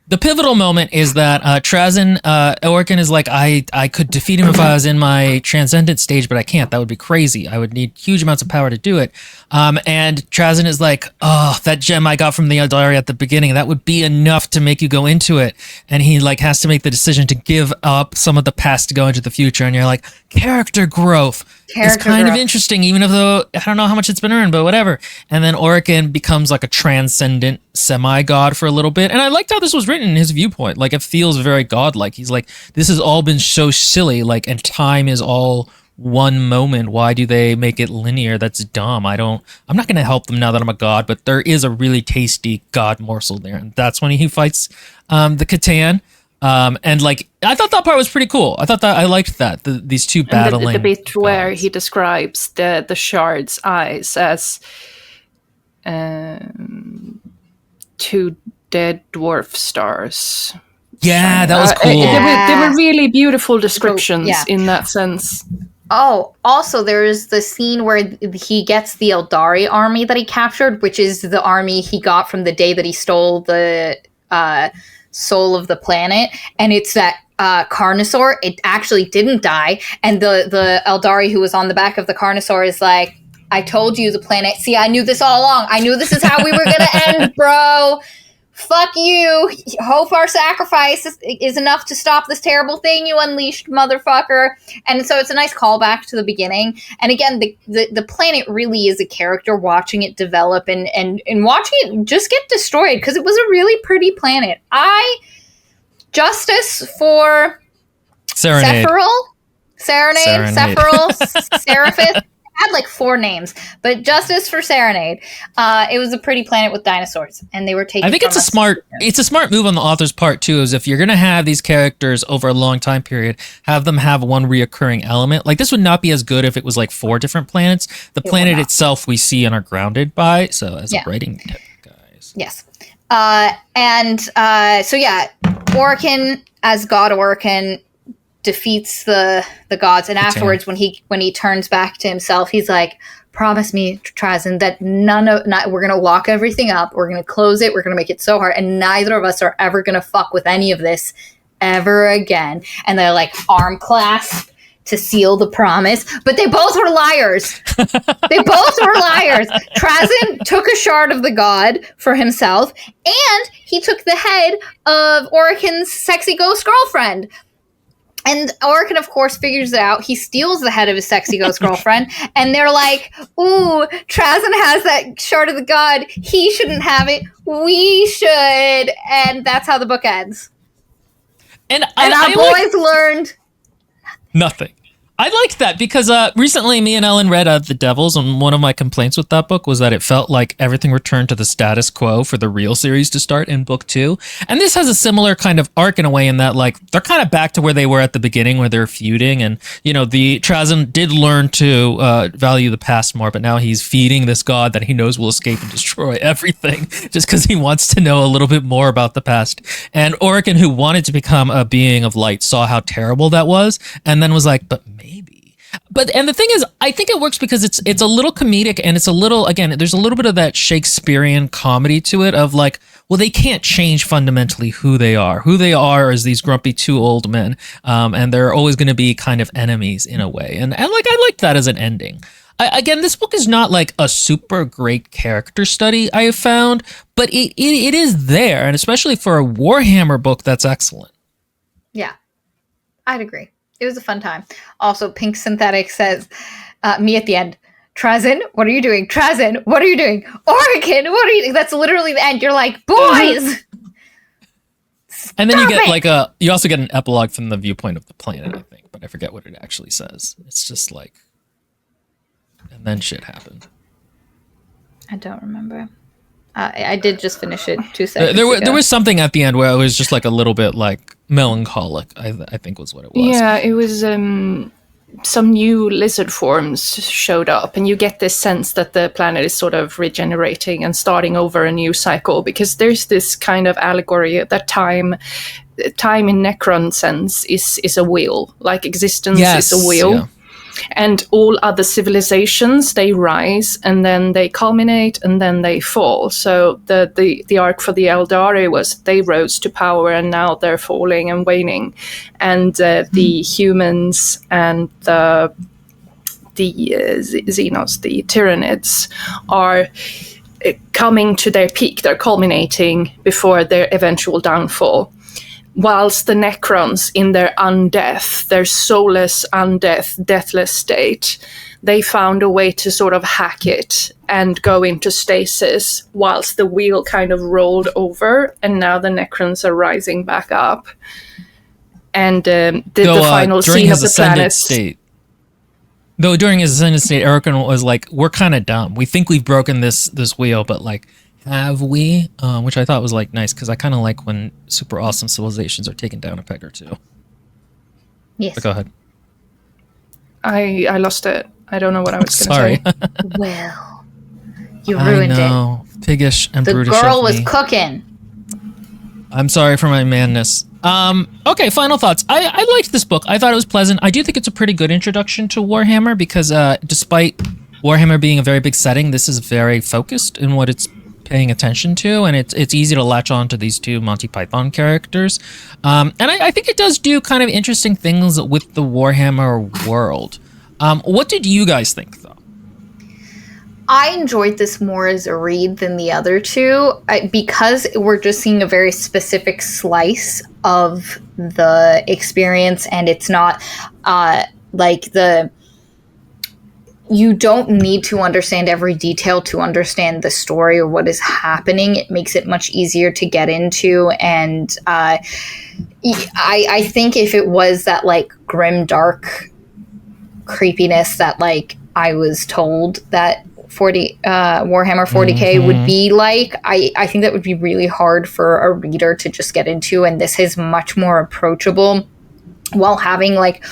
The pivotal moment is that Trazyn, Orokin is like, I could defeat him if I was in my transcendent stage, but I can't. That would be crazy. I would need huge amounts of power to do it. And Trazyn is like, oh, that gem I got from the Eldari at the beginning, that would be enough to make you go into it. And he like has to make the decision to give up some of the past to go into the future. And you're like, character growth. It's kind of interesting, even though I don't know how much it's been earned, but whatever. And then Orokin becomes like a transcendent semi-god for a little bit. And I liked how this was written in his viewpoint. Like, it feels very godlike. He's like, this has all been so silly, like, and time is all one moment. Why do they make it linear? That's dumb. I'm not going to help them now that I'm a god, but there is a really tasty god morsel there. And that's when he fights the Catan. And like, I thought that part was pretty cool. I liked that these two battling. The bit where he describes the shard's eyes as two dead dwarf stars. Yeah, that was cool. They were really beautiful descriptions in that sense. Oh, also there's the scene where he gets the Eldari army that he captured, which is the army he got from the day that he stole the soul of the planet, and it's that Carnosaur. It actually didn't die, and the Eldari who was on the back of the Carnosaur is like, I told you the planet. See, I knew this all along. I knew this is how we were gonna end, bro. Fuck you. Hope our sacrifice is enough to stop this terrible thing you unleashed, motherfucker. And so it's a nice callback to the beginning. And again, the planet really is a character, watching it develop and watching it just get destroyed, because it was a really pretty planet. Justice for Serenade. Sephiroth, Seraphith. Had like 4 names, but justice for Serenade. It was a pretty planet with dinosaurs, and they were taken. I think it's a smart move on the author's part too. Is if you're gonna have these characters over a long time period, have them have one reoccurring element. Like, this would not be as good if it was like 4 different planets. The planet itself we see and are grounded by. So as a writing tip, guys. Yes. So Orokin as God Orokin defeats the gods, and afterwards when he turns back to himself, he's like, promise me, Trazyn, that we're gonna lock everything up, we're gonna close it, we're gonna make it so hard, and neither of us are ever gonna fuck with any of this ever again. And they're like arm clasp to seal the promise, but they both were liars. Trazyn took a shard of the god for himself, and he took the head of Orokin's sexy ghost girlfriend. And Orokin, of course, figures it out. He steals the head of his sexy ghost girlfriend. And they're like, ooh, Trazyn has that shard of the god. He shouldn't have it. We should. And that's how the book ends. And our boys learned nothing. I liked that because recently me and Ellen read The Devils, and one of my complaints with that book was that it felt like everything returned to the status quo for the real series to start in book 2. And this has a similar kind of arc in a way, in that like they're kind of back to where they were at the beginning, where they're feuding, and the Trazyn did learn to value the past more, but now he's feeding this god that he knows will escape and destroy everything just because he wants to know a little bit more about the past. And Orokin, who wanted to become a being of light, saw how terrible that was, and then was like, but maybe. And the thing is, I think it works because it's a little comedic, and it's a little, again, there's a little bit of that Shakespearean comedy to it of like, well, they can't change fundamentally who they are. Who they are is these grumpy 2 old men, and they're always going to be kind of enemies in a way. And like, I like that as an ending. Again, this book is not like a super great character study, I have found, but it is there, and especially for a Warhammer book, that's excellent. Yeah, I'd agree. It was a fun time. Also, Pink Synthetic says, me at the end, Trazyn, what are you doing? Trazyn, what are you doing? Orokin, what are you doing? That's literally the end. You're like, boys, And then you get it! you also get an epilogue from the viewpoint of the planet, I think, but I forget what it actually says. It's just like, and then shit happened. I don't remember. I did just finish it 2 seconds There ago. was something at the end where it was just like a little bit like melancholic, I think was what it was. Yeah, it was some new lizard forms showed up, and you get this sense that the planet is sort of regenerating and starting over a new cycle, because there's this kind of allegory that time in Necron sense is a wheel, like existence is a wheel. Yeah. And all other civilizations, they rise and then they culminate and then they fall. So the arc for the Eldari was they rose to power and now they're falling and waning. And the humans and the Xenos, the Tyranids, are coming to their peak. They're culminating before their eventual downfall. Whilst the Necrons, in their undeath, their soulless, deathless state, they found a way to sort of hack it and go into stasis, whilst the wheel kind of rolled over, and now the Necrons are rising back up. And the final scene of the planet. Though during his ascended state, Erican was like, "We're kind of dumb. We think we've broken this wheel, but like." Have we? Which I thought was like nice, because I kind of like when super awesome civilizations are taken down a peg or two. Yes. But go ahead. I lost it. I don't know what I was going to say. Sorry. Well, you ruined it. Piggish and The brutish. girl was cooking. I'm sorry for my madness. Okay, final thoughts. I liked this book. I thought it was pleasant. I do think it's a pretty good introduction to Warhammer, because despite Warhammer being a very big setting, this is very focused in what it's paying attention to, and it's easy to latch on to these two Monty Python characters. And I think it does do kind of interesting things with the Warhammer world. What did you guys think, though? I enjoyed this more as a read than the other two, because we're just seeing a very specific slice of the experience, and it's not you don't need to understand every detail to understand the story or what is happening. It makes it much easier to get into, and I think if it was that like grim, dark creepiness that like I was told that Warhammer 40K would be like, I think that would be really hard for a reader to just get into, and this is much more approachable while having like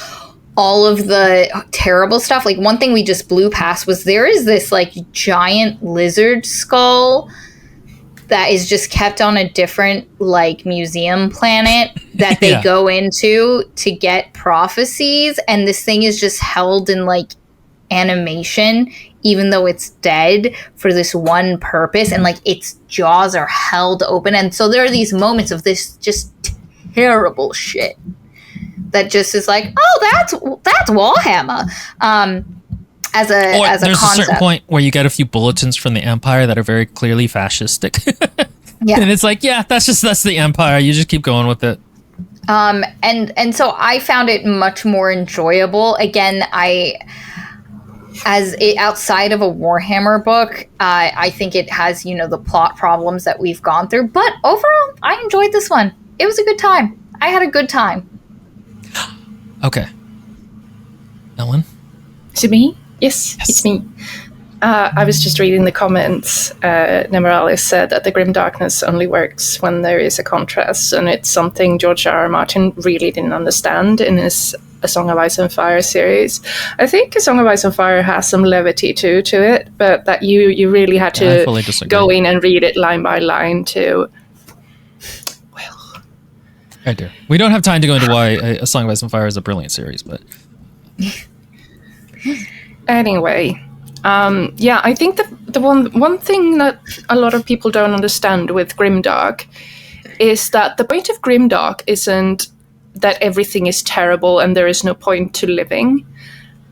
all of the terrible stuff. Like, one thing we just blew past was there is this like giant lizard skull that is just kept on a different like museum planet that they go into to get prophecies, and this thing is just held in like animation even though it's dead for this one purpose, and like its jaws are held open, and so there are these moments of this just terrible shit that just is like, oh, that's Warhammer. As a there's concept. A certain point where you get a few bulletins from the Empire that are very clearly fascistic. Yeah. And it's like, yeah, that's the Empire. You just keep going with it. And so I found it much more enjoyable. Again, outside of a Warhammer book, I think it has, the plot problems that we've gone through. But overall, I enjoyed this one. It was a good time. I had a good time. Okay. Ellen? Is it me? Yes, it's me. I was just reading the comments. Nemeralis said that the grim darkness only works when there is a contrast, and it's something George R.R. Martin really didn't understand in his A Song of Ice and Fire series. I think A Song of Ice and Fire has some levity to it, but that you really had to go in and read it line by line to... I do. We don't have time to go into why A Song of Ice and Fire is a brilliant series, but... Anyway, I think the one thing that a lot of people don't understand with Grimdark is that the point of Grimdark isn't that everything is terrible and there is no point to living.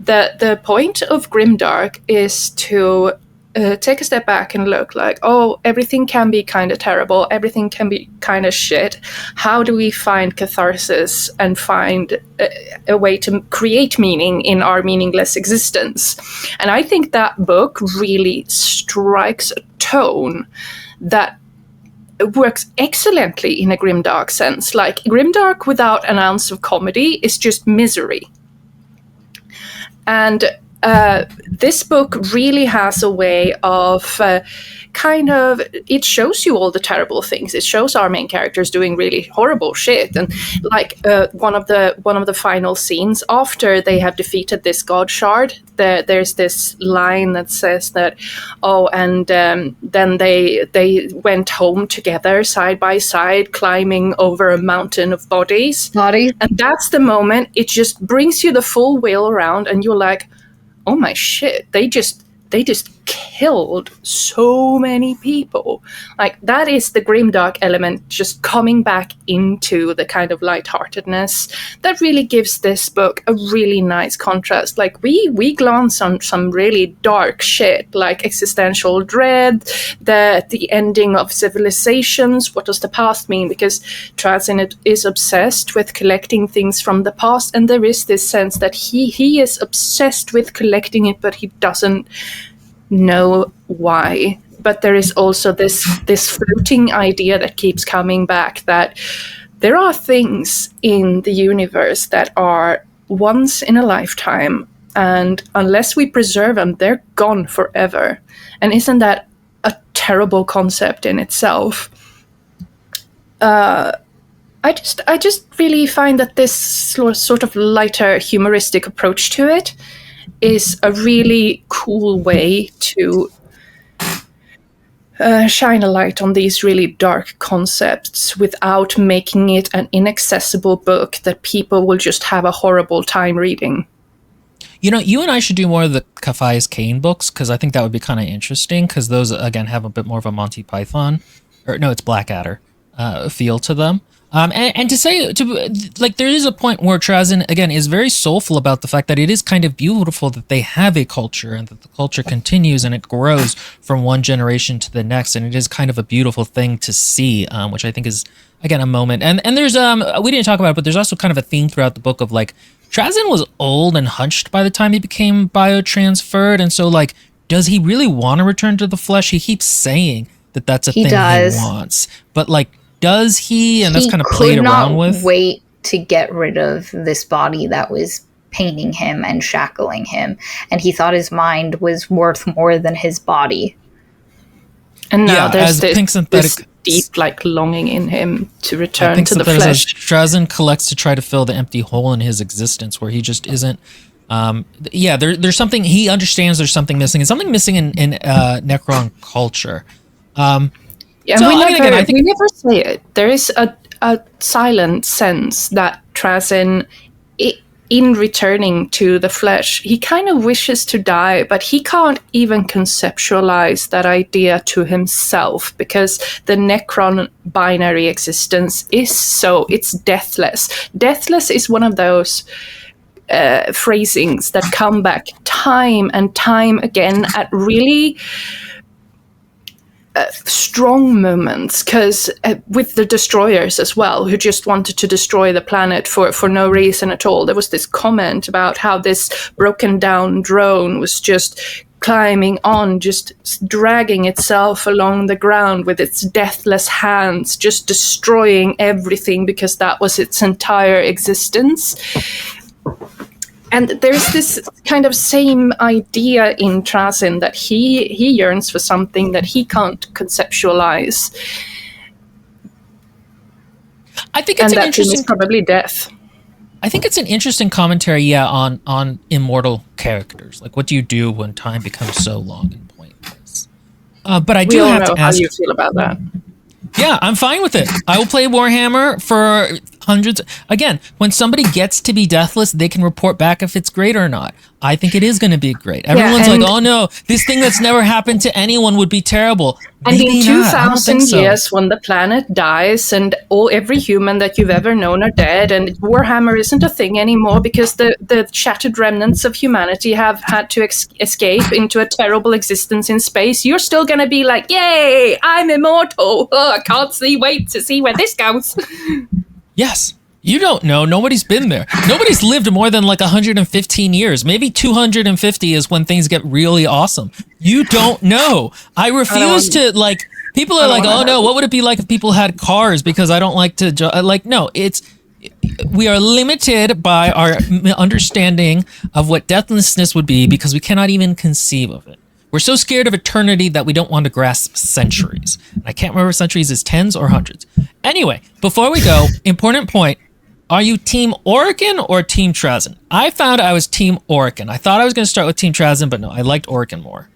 The point of Grimdark is to take a step back and look like, oh, everything can be kind of terrible, everything can be kind of shit. How do we find catharsis and find a way to create meaning in our meaningless existence? And I think that book really strikes a tone that works excellently in a grimdark sense. Like, grimdark without an ounce of comedy is just misery. And this book really has a way of it shows you all the terrible things. It shows our main characters doing really horrible shit. And like one of the final scenes after they have defeated this god shard, there's this line that says that, then they went home together side by side, climbing over a mountain of bodies. And that's the moment it just brings you the full wheel around, and you're like, oh my shit, they just killed so many people. Like, that is the grimdark element just coming back into the kind of lightheartedness that really gives this book a really nice contrast. Like, we glance on some really dark shit, like existential dread, the ending of civilizations. What does the past mean? Because Trazyn is obsessed with collecting things from the past, and there is this sense that he is obsessed with collecting it, but he doesn't know why. But there is also this floating idea that keeps coming back, that there are things in the universe that are once in a lifetime, and unless we preserve them, they're gone forever. And isn't that a terrible concept in itself? I just really find that this sort of lighter, humoristic approach to it is a really cool way to shine a light on these really dark concepts without making it an inaccessible book that people will just have a horrible time reading. You know, you and I should do more of the Kafai's Kane books, because I think that would be kind of interesting, because those, again, have a bit more of a Monty Python, or no, it's Blackadder feel to them. And to say, like, there is a point where Trazyn, again, is very soulful about the fact that it is kind of beautiful that they have a culture, and that the culture continues and it grows from one generation to the next. And it is kind of a beautiful thing to see, which I think is, again, a moment. And there's, we didn't talk about it, but there's also kind of a theme throughout the book of, like, Trazyn was old and hunched by the time he became biotransferred. And so, like, does he really want to return to the flesh? He keeps saying that that's a thing he wants. But, like, does he? And that's kind of played around with. He could not wait to get rid of this body that was paining him and shackling him. And he thought his mind was worth more than his body. And now there's this deep, like, longing in him to return to the flesh. Trazyn collects to try to fill the empty hole in his existence where he just isn't. There's something, he understands there's something missing. And something missing in Necron culture. Yeah, so, we never say it. There is a silent sense that Trazyn, in returning to the flesh, he kind of wishes to die, but he can't even conceptualize that idea to himself, because the Necron binary existence it's deathless. Deathless is one of those phrasings that come back time and time again at really strong moments, because with the destroyers as well, who just wanted to destroy the planet for no reason at all. There was this comment about how this broken down drone was just climbing on, just dragging itself along the ground with its deathless hands, just destroying everything because that was its entire existence. And there's this kind of same idea in Trazyn that he yearns for something that he can't conceptualize. I think it's an interesting, probably death. I think it's an interesting commentary, on immortal characters. Like, what do you do when time becomes so long and pointless? But I do have to ask, how you feel about that. Yeah, I'm fine with it. I will play Warhammer for hundreds. Again, when somebody gets to be deathless, they can report back if it's great or not. I think it is going to be great. Everyone's like, oh no, this thing that's never happened to anyone would be terrible. And in 2,000 years, when the planet dies and every human that you've ever known are dead, and Warhammer isn't a thing anymore because the shattered remnants of humanity have had to escape into a terrible existence in space, you're still going to be like, yay, I'm immortal. Oh, I can't wait to see where this goes. Yes. You don't know. Nobody's been there. Nobody's lived more than like 115 years. Maybe 250 is when things get really awesome. You don't know. I refuse to, like, People are like, oh no, what would it be like if people had cars? Because I don't like to, no, we are limited by our understanding of what deathlessness would be because we cannot even conceive of it. We're so scared of eternity that we don't want to grasp centuries. I can't remember if centuries is tens or hundreds. Anyway, before we go, important point. Are you Team Oregon or Team Trazen? I found I was Team Oregon. I thought I was going to start with Team Trazen, but no, I liked Oregon more.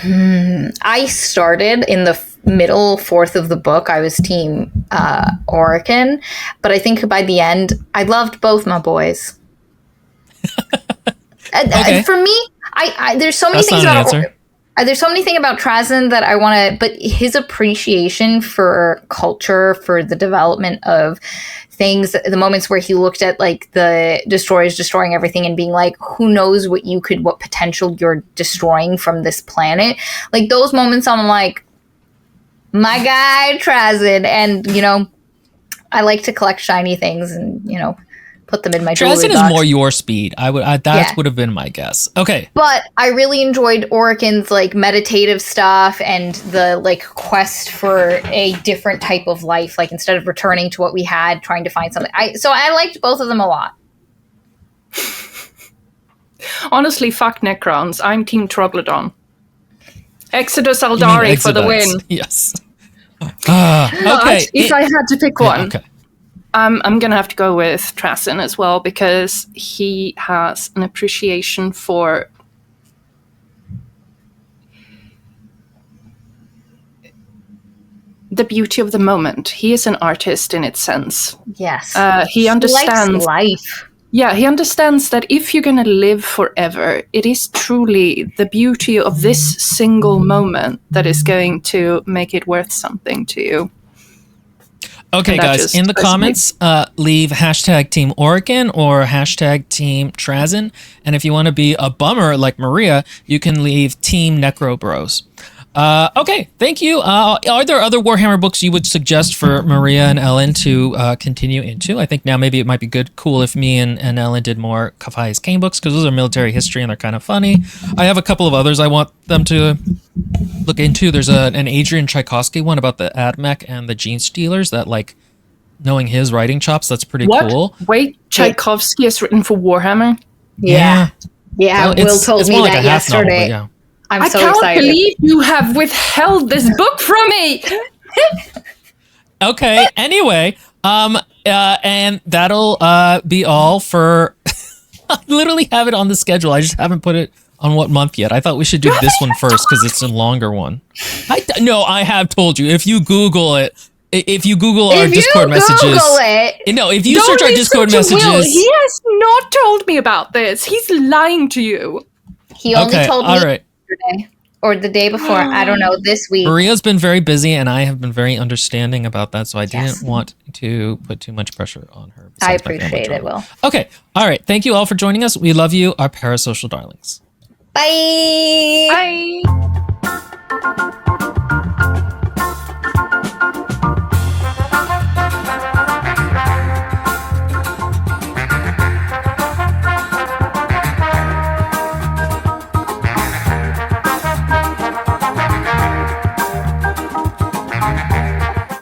I started in the middle fourth of the book. I was Team Oregon, but I think by the end, I loved both my boys. Okay. For me, there's so many That's things not an about answer. there's so many things about Trazen that I want to, but his appreciation for culture, for the development of things, the moments where he looked at like the destroyers destroying everything and being like, who knows what potential you're destroying from this planet. Like those moments I'm like, my guy Trazen. And, I like to collect shiny things and, put them in my jewelry Trazen is box. more your speed. That would have been my guess. Okay. But I really enjoyed Oricon's like meditative stuff and the like quest for a different type of life. Like instead of returning to what we had, trying to find something. So I liked both of them a lot. Honestly, fuck Necrons. I'm Team Troglodon. Exodus Aldari for the win. Yes. Okay. But if I had to pick one, okay. I'm going to have to go with Trazen as well because he has an appreciation for the beauty of the moment. He is an artist in its sense. Yes. He understands life. Yeah, he understands that if you're going to live forever, it is truly the beauty of this single moment that is going to make it worth something to you. Okay, guys, in the comments, leave hashtag Team Oregon or hashtag Team Trazen. And if you want to be a bummer like Maria, you can leave Team Necro Bros. Okay, thank you. Are there other Warhammer books you would suggest for Maria and Ellen to continue into? I think now maybe it might be cool if me and Ellen did more Kafai's Kane books because those are military history and they're kind of funny. I have a couple of others I want them to look into. There's an Adrian Tchaikovsky one about the AdMech and the Gene Stealers that, like, knowing his writing chops, that's pretty cool. Wait, Tchaikovsky is written for Warhammer? Yeah. Well, Will told me like that yesterday. Novel, I'm so excited. I can't excited. believe you have withheld this book from me. Okay, anyway, and that'll be all for... I literally have it on the schedule. I just haven't put it on what month yet. I thought we should do this one first because it's a longer one. No, I have told you. If you Google it, if you Google our Discord messages... if you search our Discord messages... Will. He has not told me about this. He's lying to you. He only told me yesterday or the day before. I don't know, this week. Maria's been very busy and I have been very understanding about that, so I didn't want to put too much pressure on her. I appreciate it, Will. Okay. All right. Thank you all for joining us. We love you, our parasocial darlings. Bye. Bye.